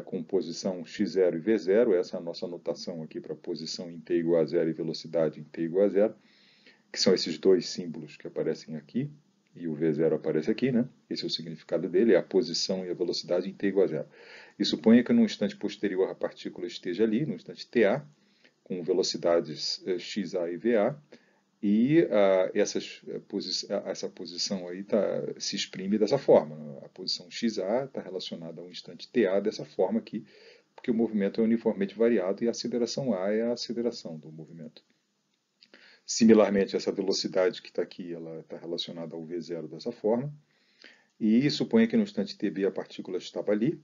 com posição x0 e v0, essa é a nossa notação aqui para posição em t igual a zero e velocidade em t igual a zero, que são esses dois símbolos que aparecem aqui, e o v0 aparece aqui, né? Esse é o significado dele, é a posição e a velocidade em t igual a zero. E suponha que no instante posterior a partícula esteja ali, no instante ta, com velocidades xa e va, e essa posição aí se exprime dessa forma. A posição xa está relacionada a um instante ta dessa forma aqui, porque o movimento é uniformemente variado e a aceleração a é a aceleração do movimento. Similarmente, essa velocidade que está aqui, ela está relacionada ao v0 dessa forma. E suponha que no instante tb a partícula estava ali,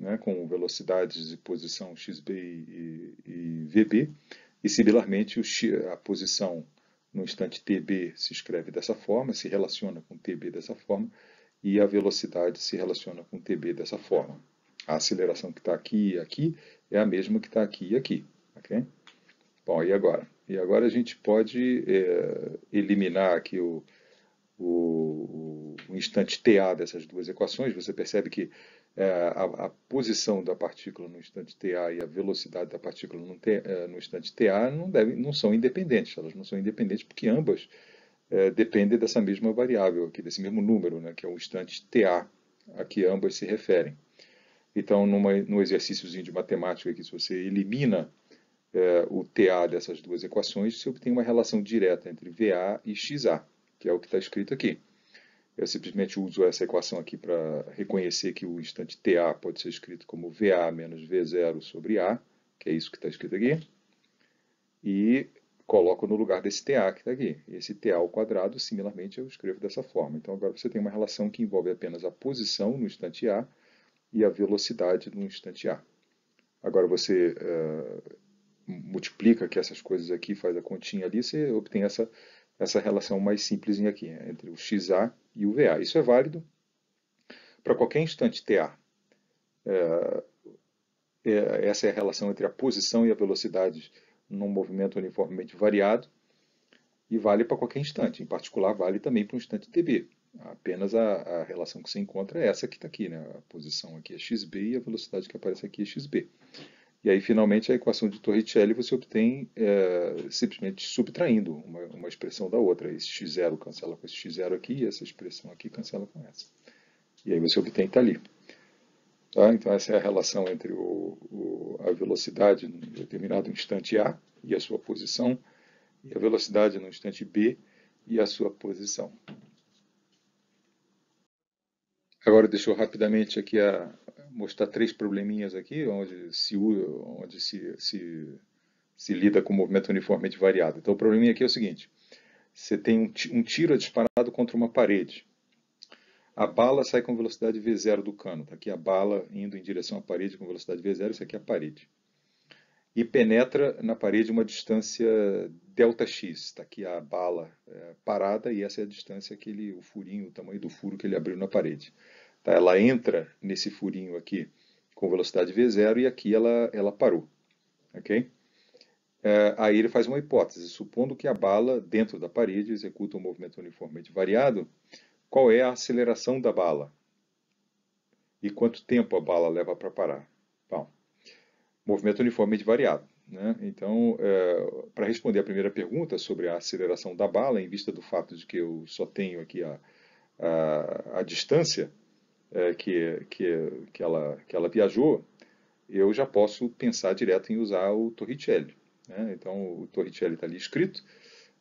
né, com velocidades de posição xb e vb. E similarmente, a posição no instante tb se escreve dessa forma, se relaciona com tb dessa forma, e a velocidade se relaciona com tb dessa forma. A aceleração que está aqui e aqui é a mesma que está aqui e aqui. Okay? Bom, e agora? E agora a gente pode eliminar aqui o instante ta dessas duas equações. Você percebe que a posição da partícula no instante ta e a velocidade da partícula no instante ta não são independentes. Elas não são independentes porque ambas dependem dessa mesma variável aqui, desse mesmo número, né, que é o instante ta a que ambas se referem. Então, no exercíciozinho de matemática aqui, se você elimina o TA dessas duas equações, você obtém uma relação direta entre VA e XA, que é o que está escrito aqui. Eu simplesmente uso essa equação aqui para reconhecer que o instante TA pode ser escrito como VA menos V0 sobre A, que é isso que está escrito aqui, e coloco no lugar desse TA que está aqui. Esse TA ao quadrado, similarmente, eu escrevo dessa forma. Então agora você tem uma relação que envolve apenas a posição no instante A e a velocidade no instante A. Agora você multiplica aqui essas coisas aqui, faz a continha ali, você obtém essa relação mais simples aqui, entre o XA e o VA. Isso é válido para qualquer instante TA. Essa é a relação entre a posição e a velocidade num movimento uniformemente variado e vale para qualquer instante. Em particular, vale também para o instante TB. Apenas a relação que você encontra é essa que está aqui, né? A posição aqui é xb e a velocidade que aparece aqui é xb. E aí, finalmente, a equação de Torricelli você obtém simplesmente subtraindo uma expressão da outra. Esse x0 cancela com esse x0 aqui, e essa expressão aqui cancela com essa. E aí você obtém está ali. Tá? Então, essa é a relação entre a velocidade em determinado instante A e a sua posição, e a velocidade no instante B e a sua posição. Agora, deixa eu rapidamente aqui mostrar três probleminhas aqui, onde se lida com movimento uniformemente variado. Então, o probleminha aqui é o seguinte: você tem um tiro disparado contra uma parede. A bala sai com velocidade v0 do cano. Está aqui a bala indo em direção à parede com velocidade v0, isso aqui é a parede. E penetra na parede uma distância ΔX. Está aqui a bala parada e essa é a distância que ele, o furinho, o tamanho do furo que ele abriu na parede. Tá, ela entra nesse furinho aqui com velocidade v0 e aqui ela parou. Ok? Aí ele faz uma hipótese. Supondo que a bala dentro da parede executa um movimento uniformemente variado, qual é a aceleração da bala? E quanto tempo a bala leva para parar? Bom, movimento uniformemente variado. Né? Então, para responder a primeira pergunta sobre a aceleração da bala, em vista do fato de que eu só tenho aqui a distância que ela viajou, eu já posso pensar direto em usar o Torricelli. Né? Então, o Torricelli está ali escrito.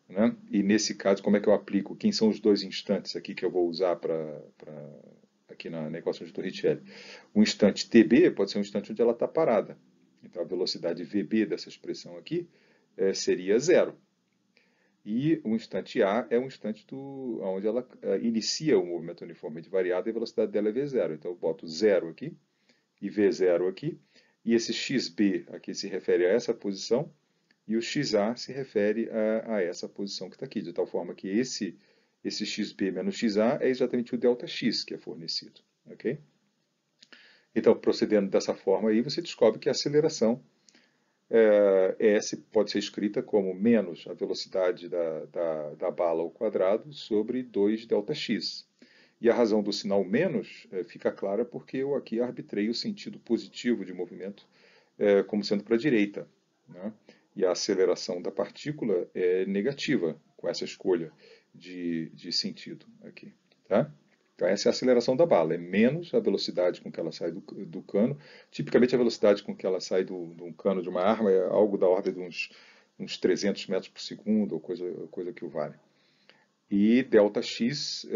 Né? E nesse caso, como é que eu aplico? Quem são os dois instantes aqui que eu vou usar aqui na equação de Torricelli? O instante TB pode ser um instante onde ela está parada. Então, a velocidade VB dessa expressão aqui seria zero. E o instante A é o instante onde ela inicia o movimento uniformemente variado e a velocidade dela é V0. Então, eu boto zero aqui e V0 aqui. E esse XB aqui se refere a essa posição e o XA se refere a essa posição que está aqui, de tal forma que esse XB menos XA é exatamente o ΔX que é fornecido. Okay? Então, procedendo dessa forma aí, você descobre que a aceleração S pode ser escrita como menos a velocidade da bala ao quadrado sobre 2ΔX. E a razão do sinal menos fica clara porque eu aqui arbitrei o sentido positivo de movimento como sendo para a direita. Né? E a aceleração da partícula é negativa com essa escolha de sentido aqui. Tá? Então essa é a aceleração da bala, é menos a velocidade com que ela sai do cano. Tipicamente a velocidade com que ela sai de um cano de uma arma é algo da ordem de uns 300 metros por segundo, ou coisa que o vale. E ΔX,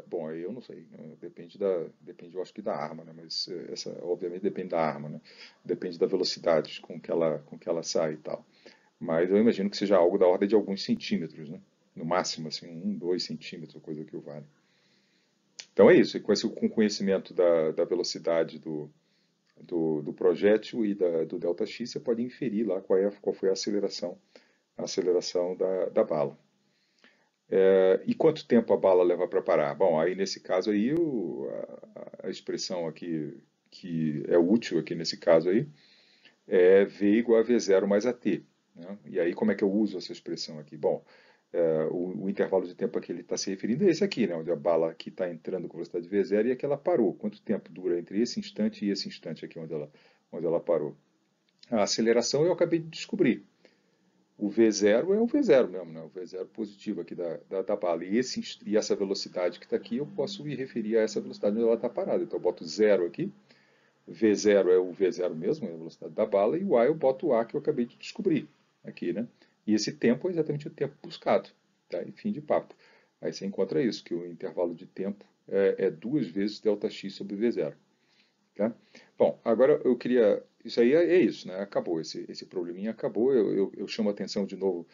bom, aí eu não sei, depende, eu acho que da arma, né? Mas essa obviamente depende da arma, né? Depende da velocidade com que ela sai e tal. Mas eu imagino que seja algo da ordem de alguns centímetros, né? No máximo, assim, 2 centímetros, coisa que o vale. Então é isso, com conhecimento da velocidade do projétil e do ΔX, você pode inferir lá qual foi a aceleração da bala. E quanto tempo a bala leva para parar? Bom, aí nesse caso aí, a expressão aqui que é útil aqui nesse caso aí é V igual a V0 mais AT. Né? E aí como é que eu uso essa expressão aqui? Bom, o intervalo de tempo a que ele está se referindo é esse aqui, né? Onde a bala aqui está entrando com velocidade V0 e é que ela parou. Quanto tempo dura entre esse instante e esse instante aqui onde ela parou? A aceleração eu acabei de descobrir. O V0 é o V0 mesmo, né? O V0 positivo aqui da bala. E essa velocidade que está aqui, eu posso me referir a essa velocidade onde ela está parada. Então eu boto 0 aqui, V0 é o V0 mesmo, é a velocidade da bala, e o A eu boto o A que eu acabei de descobrir aqui, né? E esse tempo é exatamente o tempo buscado, tá? E fim de papo. Aí você encontra isso, que o intervalo de tempo é 2 vezes ΔX sobre V0. Tá? Bom, agora eu queria. Isso aí é isso, né? Acabou, esse probleminha acabou. Eu chamo a atenção de novo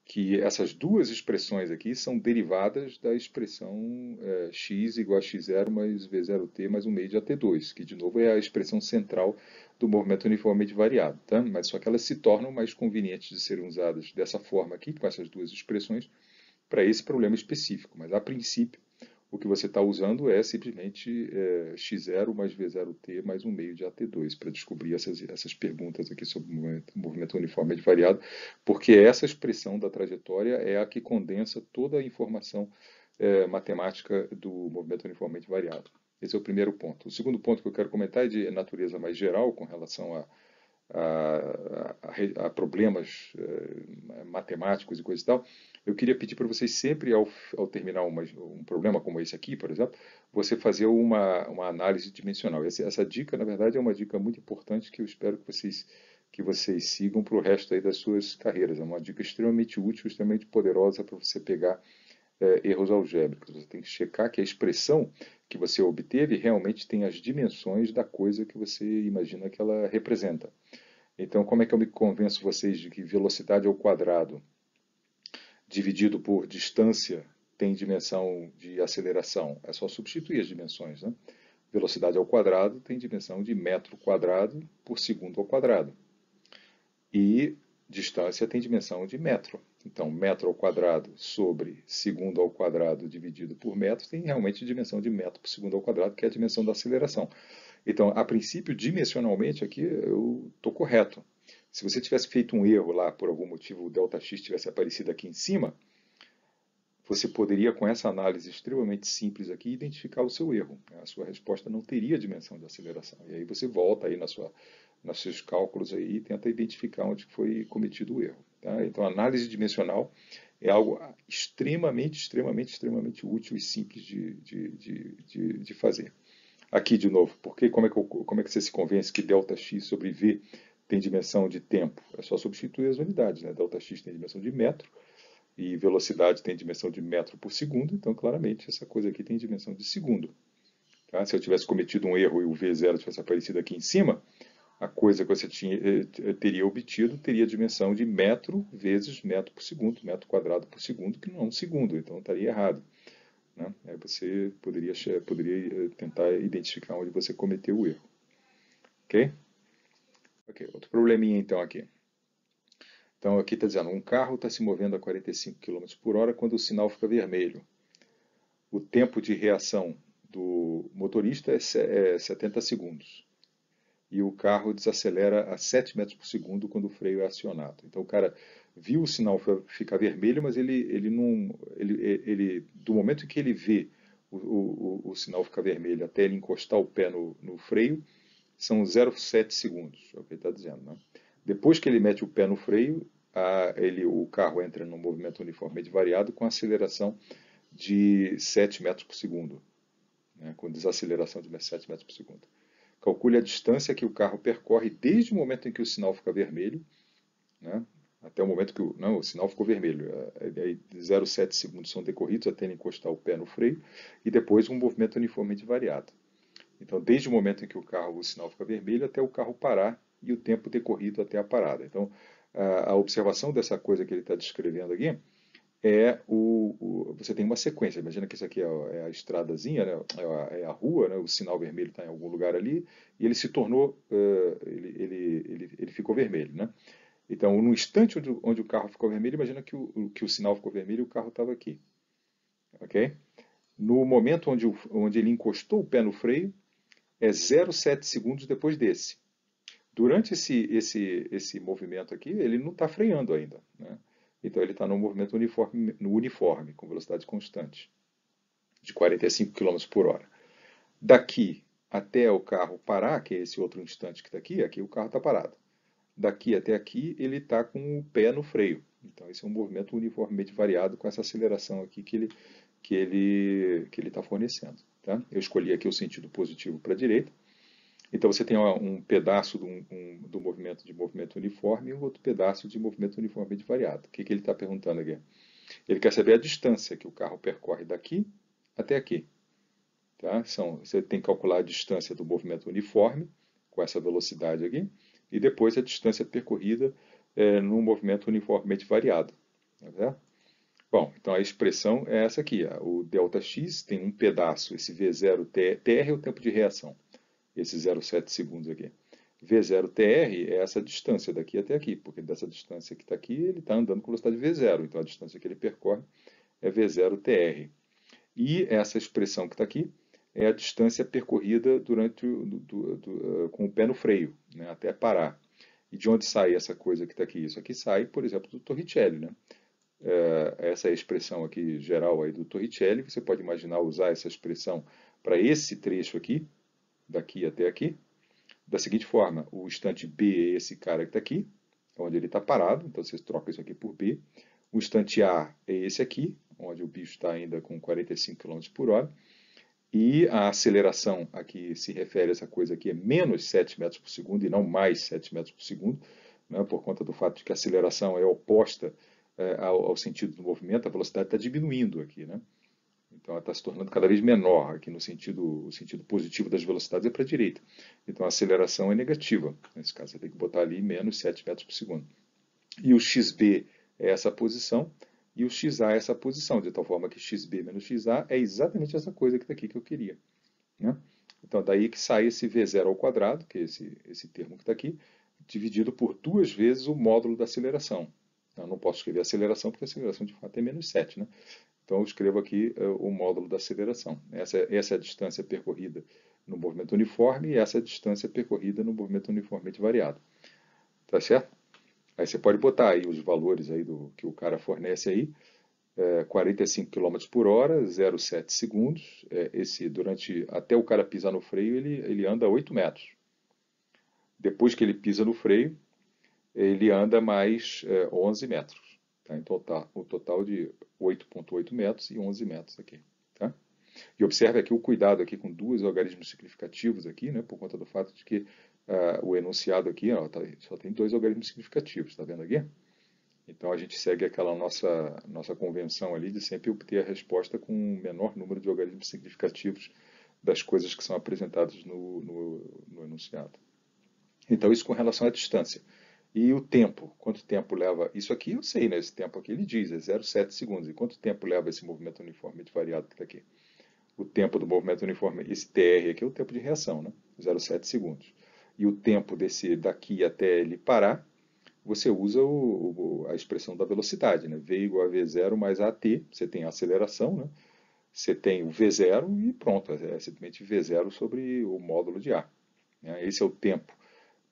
que essas duas expressões aqui são derivadas da expressão x igual a x0 mais v0t mais 1 meio de at2, que de novo é a expressão central do movimento uniformemente variado. Tá? Mas só que elas se tornam mais convenientes de serem usadas dessa forma aqui, com essas duas expressões, para esse problema específico. Mas a princípio, o que você está usando é simplesmente x0 mais v0t mais 1 meio de at2 para descobrir essas perguntas aqui sobre o movimento uniforme variado, porque essa expressão da trajetória é a que condensa toda a informação matemática do movimento uniformemente variado. Esse é o primeiro ponto. O segundo ponto que eu quero comentar é de natureza mais geral, com relação a problemas matemáticos e coisa e tal. Eu queria pedir para vocês sempre, ao terminar um problema como esse aqui, por exemplo, você fazer uma análise dimensional. Essa dica, na verdade, é uma dica muito importante que eu espero que vocês sigam para o resto aí das suas carreiras. É uma dica extremamente útil, extremamente poderosa para você pegar erros algébricos. Você tem que checar que a expressão que você obteve realmente tem as dimensões da coisa que você imagina que ela representa. Então, como é que eu me convenço vocês de que velocidade ao quadrado dividido por distância tem dimensão de aceleração? É só substituir as dimensões, né? Velocidade ao quadrado tem dimensão de metro quadrado por segundo ao quadrado. E distância tem dimensão de metro. Então, metro ao quadrado sobre segundo ao quadrado dividido por metro tem realmente dimensão de metro por segundo ao quadrado, que é a dimensão da aceleração. Então, a princípio, dimensionalmente, aqui eu estou correto. Se você tivesse feito um erro lá, por algum motivo o ΔX tivesse aparecido aqui em cima, você poderia, com essa análise extremamente simples aqui, identificar o seu erro. A sua resposta não teria dimensão de aceleração. E aí você volta aí nos seus cálculos aí e tenta identificar onde foi cometido o erro. Tá? Então, a análise dimensional é algo extremamente útil e simples de fazer. Aqui, de novo, como é que você se convence que ΔX sobre V tem dimensão de tempo? É só substituir as unidades. Né? ΔX tem dimensão de metro, e velocidade tem dimensão de metro por segundo, então claramente essa coisa aqui tem dimensão de segundo. Tá? Se eu tivesse cometido um erro e o V0 tivesse aparecido aqui em cima, a coisa que você teria obtido teria dimensão de metro vezes metro por segundo, metro quadrado por segundo, que não é um segundo, então estaria errado. Né? Aí você poderia tentar identificar onde você cometeu o erro. Ok? Ok, outro probleminha então aqui. Então aqui está dizendo, um carro está se movendo a 45 km por hora quando o sinal fica vermelho. O tempo de reação do motorista é 70 segundos. E o carro desacelera a 7 metros por segundo quando o freio é acionado. Então o cara viu o sinal ficar vermelho, mas do momento em que ele vê o sinal ficar vermelho até ele encostar o pé no freio, são 0,7 segundos, é o que ele está dizendo. Né? Depois que ele mete o pé no freio, o carro entra num movimento uniformemente variado com aceleração de 7 metros por segundo, né? Com desaceleração de 7 metros por segundo. Calcule a distância que o carro percorre desde o momento em que o sinal fica vermelho, né? Até o momento que o sinal ficou vermelho. Aí 0,7 segundos são decorridos até ele encostar o pé no freio, e depois um movimento uniformemente variado. Então, desde o momento em que o sinal fica vermelho até o carro parar e o tempo decorrido até a parada. Então, a observação dessa coisa que ele está descrevendo aqui você tem uma sequência. Imagina que isso aqui é a estradazinha, né? É a rua, né? O sinal vermelho está em algum lugar ali e ele se tornou, ele ficou vermelho, né? Então, no instante onde o carro ficou vermelho, imagina que o sinal ficou vermelho e o carro estava aqui, ok? No momento onde ele encostou o pé no freio, é 0,7 segundos depois desse. Durante esse movimento aqui, ele não está freando ainda, né? Então ele está no movimento uniforme, com velocidade constante, de 45 km por hora. Daqui até o carro parar, que é esse outro instante que está aqui o carro está parado. Daqui até aqui, ele está com o pé no freio. Então esse é um movimento uniformemente variado com essa aceleração aqui que ele está fornecendo. Tá? Eu escolhi aqui o sentido positivo para a direita. Então você tem um pedaço do movimento uniforme e um outro pedaço de movimento uniformemente variado. O que ele está perguntando aqui? Ele quer saber a distância que o carro percorre daqui até aqui. Tá? Você tem que calcular a distância do movimento uniforme, com essa velocidade aqui, e depois a distância percorrida no movimento uniformemente variado. Tá certo? Bom, então a expressão é essa aqui. O ΔX tem um pedaço, esse V0TR é o tempo de reação. Esse 0,7 segundos aqui. V0TR é essa distância daqui até aqui, porque dessa distância que está aqui, ele está andando com velocidade V0, então a distância que ele percorre é V0TR. E essa expressão que está aqui é a distância percorrida com o pé no freio, né, até parar. E de onde sai essa coisa que está aqui? Isso aqui sai, por exemplo, do Torricelli. Né? Essa é a expressão aqui geral aí do Torricelli. Você pode imaginar usar essa expressão para esse trecho aqui, daqui até aqui, da seguinte forma: o instante B é esse cara que está aqui, onde ele está parado, então você troca isso aqui por B. O instante A é esse aqui, onde o bicho está ainda com 45 km por hora. E a aceleração aqui se refere a essa coisa aqui, é menos 7 metros por segundo e não mais 7 metros por segundo, né, por conta do fato de que a aceleração é oposta ao sentido do movimento, a velocidade está diminuindo aqui, né? Então ela está se tornando cada vez menor, aqui o sentido positivo das velocidades é para a direita. Então a aceleração é negativa. Nesse caso você tem que botar ali menos 7 metros por segundo. E o xb é essa posição, e o XA é essa posição, de tal forma que XB menos XA é exatamente essa coisa que está aqui que eu queria, né? Então, daí que sai esse V0 ao quadrado, que é esse termo que está aqui, dividido por 2 vezes o módulo da aceleração. Eu não posso escrever aceleração, porque a aceleração de fato é menos 7, né? Então, eu escrevo aqui o módulo da aceleração. Essa é a distância percorrida no movimento uniforme e essa é a distância percorrida no movimento uniformemente variado. Tá certo? Aí você pode botar aí os valores aí que o cara fornece aí. 45 km por hora, 0,7 segundos. Até o cara pisar no freio, ele anda 8 metros. Depois que ele pisa no freio, ele anda mais 11 metros. Tá? Então, o total de 8,8 metros e 11 metros aqui. Tá? E observe aqui o cuidado aqui com dois algarismos significativos aqui, né, por conta do fato de que o enunciado aqui só tem 2 algarismos significativos, está vendo aqui? Então a gente segue aquela nossa convenção ali de sempre obter a resposta com o menor número de algarismos significativos das coisas que são apresentadas no enunciado. Então isso com relação à distância. E o tempo, quanto tempo leva? Isso aqui eu sei, né? Esse tempo aqui ele diz, é 0,7 segundos. E quanto tempo leva esse movimento uniformemente variado que está aqui? O tempo do movimento uniforme, esse TR aqui é o tempo de reação, né? 0,7 segundos. E o tempo daqui até ele parar, você usa a expressão da velocidade, né? V igual a V0 mais AT, você tem a aceleração, né? Você tem o V0 e pronto, é simplesmente V0 sobre o módulo de A. Né? Esse é o tempo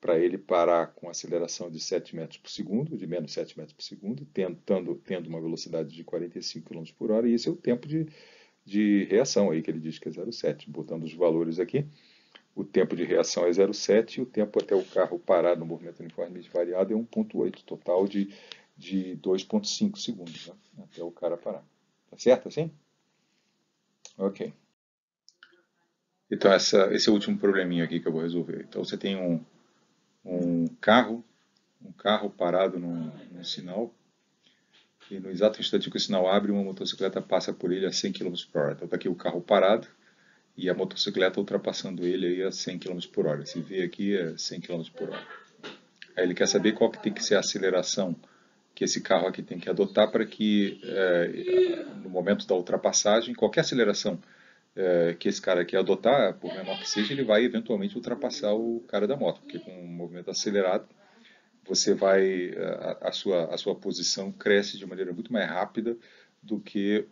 para ele parar com aceleração de 7 metros por segundo, de menos 7 metros por segundo, tendo uma velocidade de 45 km por hora, e esse é o tempo de reação aí, que ele diz que é 0,7. Botando os valores aqui, o tempo de reação é 0,7 e o tempo até o carro parar no movimento uniformemente variado é 1,8, total de 2,5 segundos, né? Até o cara parar. Tá certo assim? Ok. Então, esse é o último probleminha aqui que eu vou resolver. Então, você tem um carro parado num sinal, e no exato instante que o sinal abre, uma motocicleta passa por ele a 100 km por hora. Então, está aqui o carro parado e a motocicleta ultrapassando ele aí a 100 km por hora. Se vê aqui é 100 km por hora. Aí ele quer saber qual que tem que ser a aceleração que esse carro aqui tem que adotar para que, no momento da ultrapassagem, qualquer aceleração que esse cara aqui adotar, por menor que seja, ele vai eventualmente ultrapassar o cara da moto, porque com um movimento acelerado, você vai, a sua posição cresce de maneira muito mais rápida do que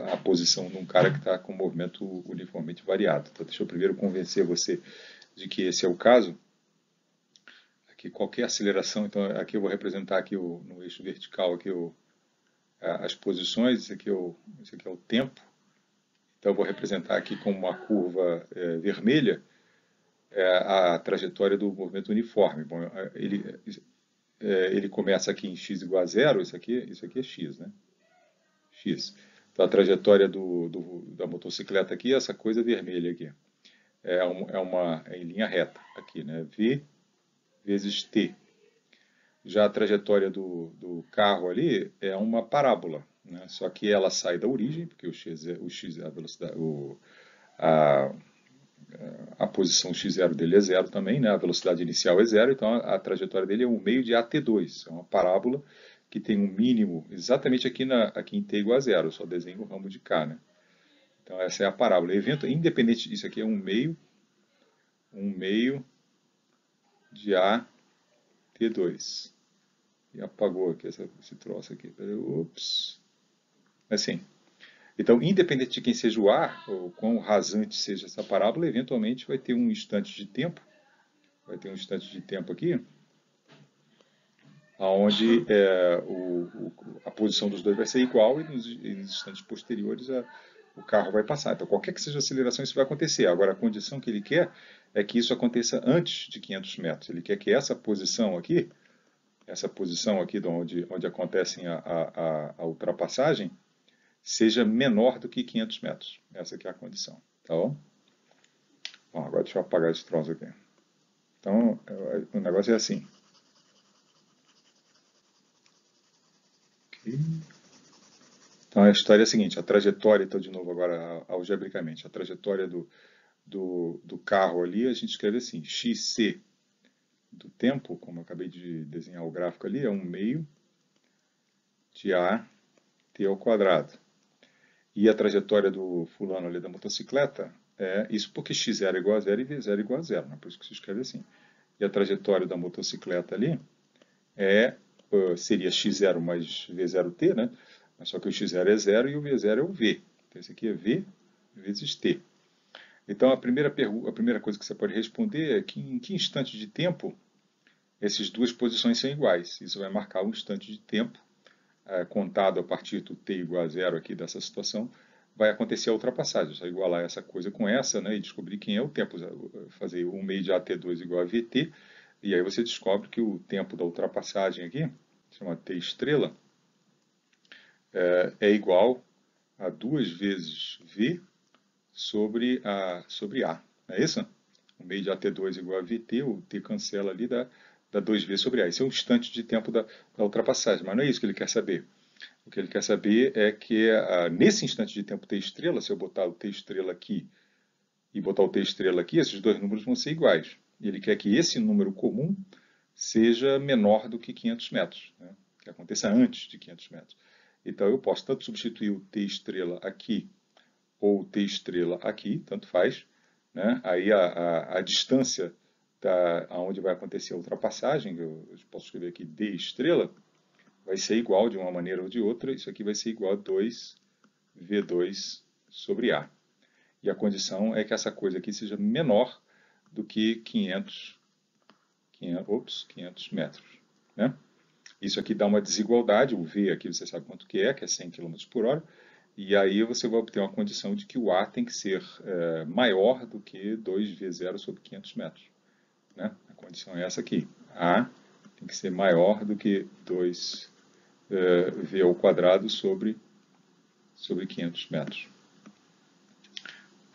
a posição de um cara que está com movimento uniformemente variado. Então, deixa eu primeiro convencer você de que esse é o caso. Aqui qualquer aceleração, então aqui eu vou representar aqui no eixo vertical aqui as posições, esse aqui é o tempo. Então eu vou representar aqui como uma curva vermelha a trajetória do movimento uniforme. Bom, ele começa aqui em x igual a zero, isso aqui é x, né? X. Então a trajetória da motocicleta aqui é essa coisa vermelha aqui. É em linha reta aqui, né? V vezes t. Já a trajetória do carro ali é uma parábola, né? Só que ela sai da origem, porque o x é a velocidade, a posição x0 dele é zero também, né? A velocidade inicial é zero, então a trajetória dele é um meio de AT2, é uma parábola que tem um mínimo exatamente aqui em t igual a zero, eu só desenho o ramo de cá, né? Então essa é a parábola. Independente disso aqui é um meio de AT2. E apagou aqui esse troço aqui. Ups. Assim. Então, independente de quem seja o A, ou quão rasante seja essa parábola, eventualmente vai ter um instante de tempo. Vai ter um instante de tempo aqui, onde a posição dos dois vai ser igual e nos instantes posteriores o carro vai passar. Então, qualquer que seja a aceleração, isso vai acontecer. Agora, a condição que ele quer é que isso aconteça antes de 500 metros. Ele quer que essa posição aqui de onde acontecem a ultrapassagem, seja menor do que 500 metros. Essa aqui é a condição. Tá bom? Bom, agora deixa eu apagar esse troço aqui. Então, o negócio é assim. Okay. Então, a história é a seguinte. A trajetória, então, de novo agora, algebricamente, a trajetória do carro ali, a gente escreve assim, xc do tempo, como eu acabei de desenhar o gráfico ali, é um meio de AT ao quadrado. E a trajetória do fulano ali da motocicleta é isso porque x0 é igual a 0 e v0 é igual a 0, né? Por isso que se escreve assim. E a trajetória da motocicleta ali seria x0 mais v0t, né? Mas só que o x0 é 0 e o v0 é o v. Então esse aqui é v vezes t. Então a primeira coisa que você pode responder é que em que instante de tempo essas duas posições são iguais. Isso vai marcar um instante de tempo contado a partir do t igual a 0 aqui dessa situação, vai acontecer a ultrapassagem. Só igualar essa coisa com essa, né, e descobrir quem é o tempo. Fazer 1 meio de AT2 igual a VT, e aí você descobre que o tempo da ultrapassagem aqui, chama T estrela, é igual a 2 vezes V sobre A. Não é isso? 1 meio de AT2 igual a VT, o T cancela ali, dá 2V sobre A. Esse é o instante de tempo da ultrapassagem, mas não é isso que ele quer saber. O que ele quer saber é que nesse instante de tempo t estrela, se eu botar o t estrela aqui e botar o t estrela aqui, esses dois números vão ser iguais. E ele quer que esse número comum seja menor do que 500 metros, né? Que aconteça antes de 500 metros. Então eu posso tanto substituir o t estrela aqui ou o t estrela aqui, tanto faz, né? Aí a distância aonde vai acontecer a ultrapassagem, eu posso escrever aqui d estrela, vai ser igual de uma maneira ou de outra, isso aqui vai ser igual a 2V2 sobre A. E a condição é que essa coisa aqui seja menor do que 500 metros. Né? Isso aqui dá uma desigualdade, o V aqui você sabe quanto que é 100 km por hora, e aí você vai obter uma condição de que o A tem que ser maior do que 2V0 sobre 500 metros. Né? A condição é essa aqui, A tem que ser maior do que 2V ao quadrado sobre 500 metros.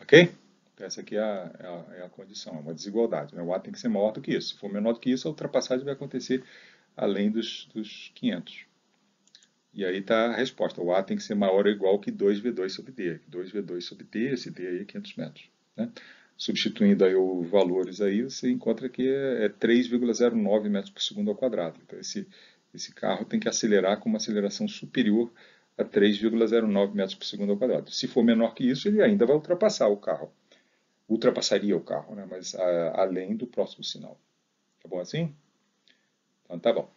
Ok? Então essa aqui é a condição, é uma desigualdade. Né? O A tem que ser maior do que isso. Se for menor do que isso, a ultrapassagem vai acontecer além dos 500. E aí está a resposta. O A tem que ser maior ou igual que 2V2 sobre D. 2V2 sobre D, esse D aí é 500 metros. Né? Substituindo aí os valores aí, você encontra que é 3,09 metros por segundo ao quadrado. Então esse carro tem que acelerar com uma aceleração superior a 3,09 metros por segundo ao quadrado. Se for menor que isso, ele ainda vai ultrapassar o carro. Ultrapassaria o carro, né? Mas além do próximo sinal. Tá bom assim? Então tá bom.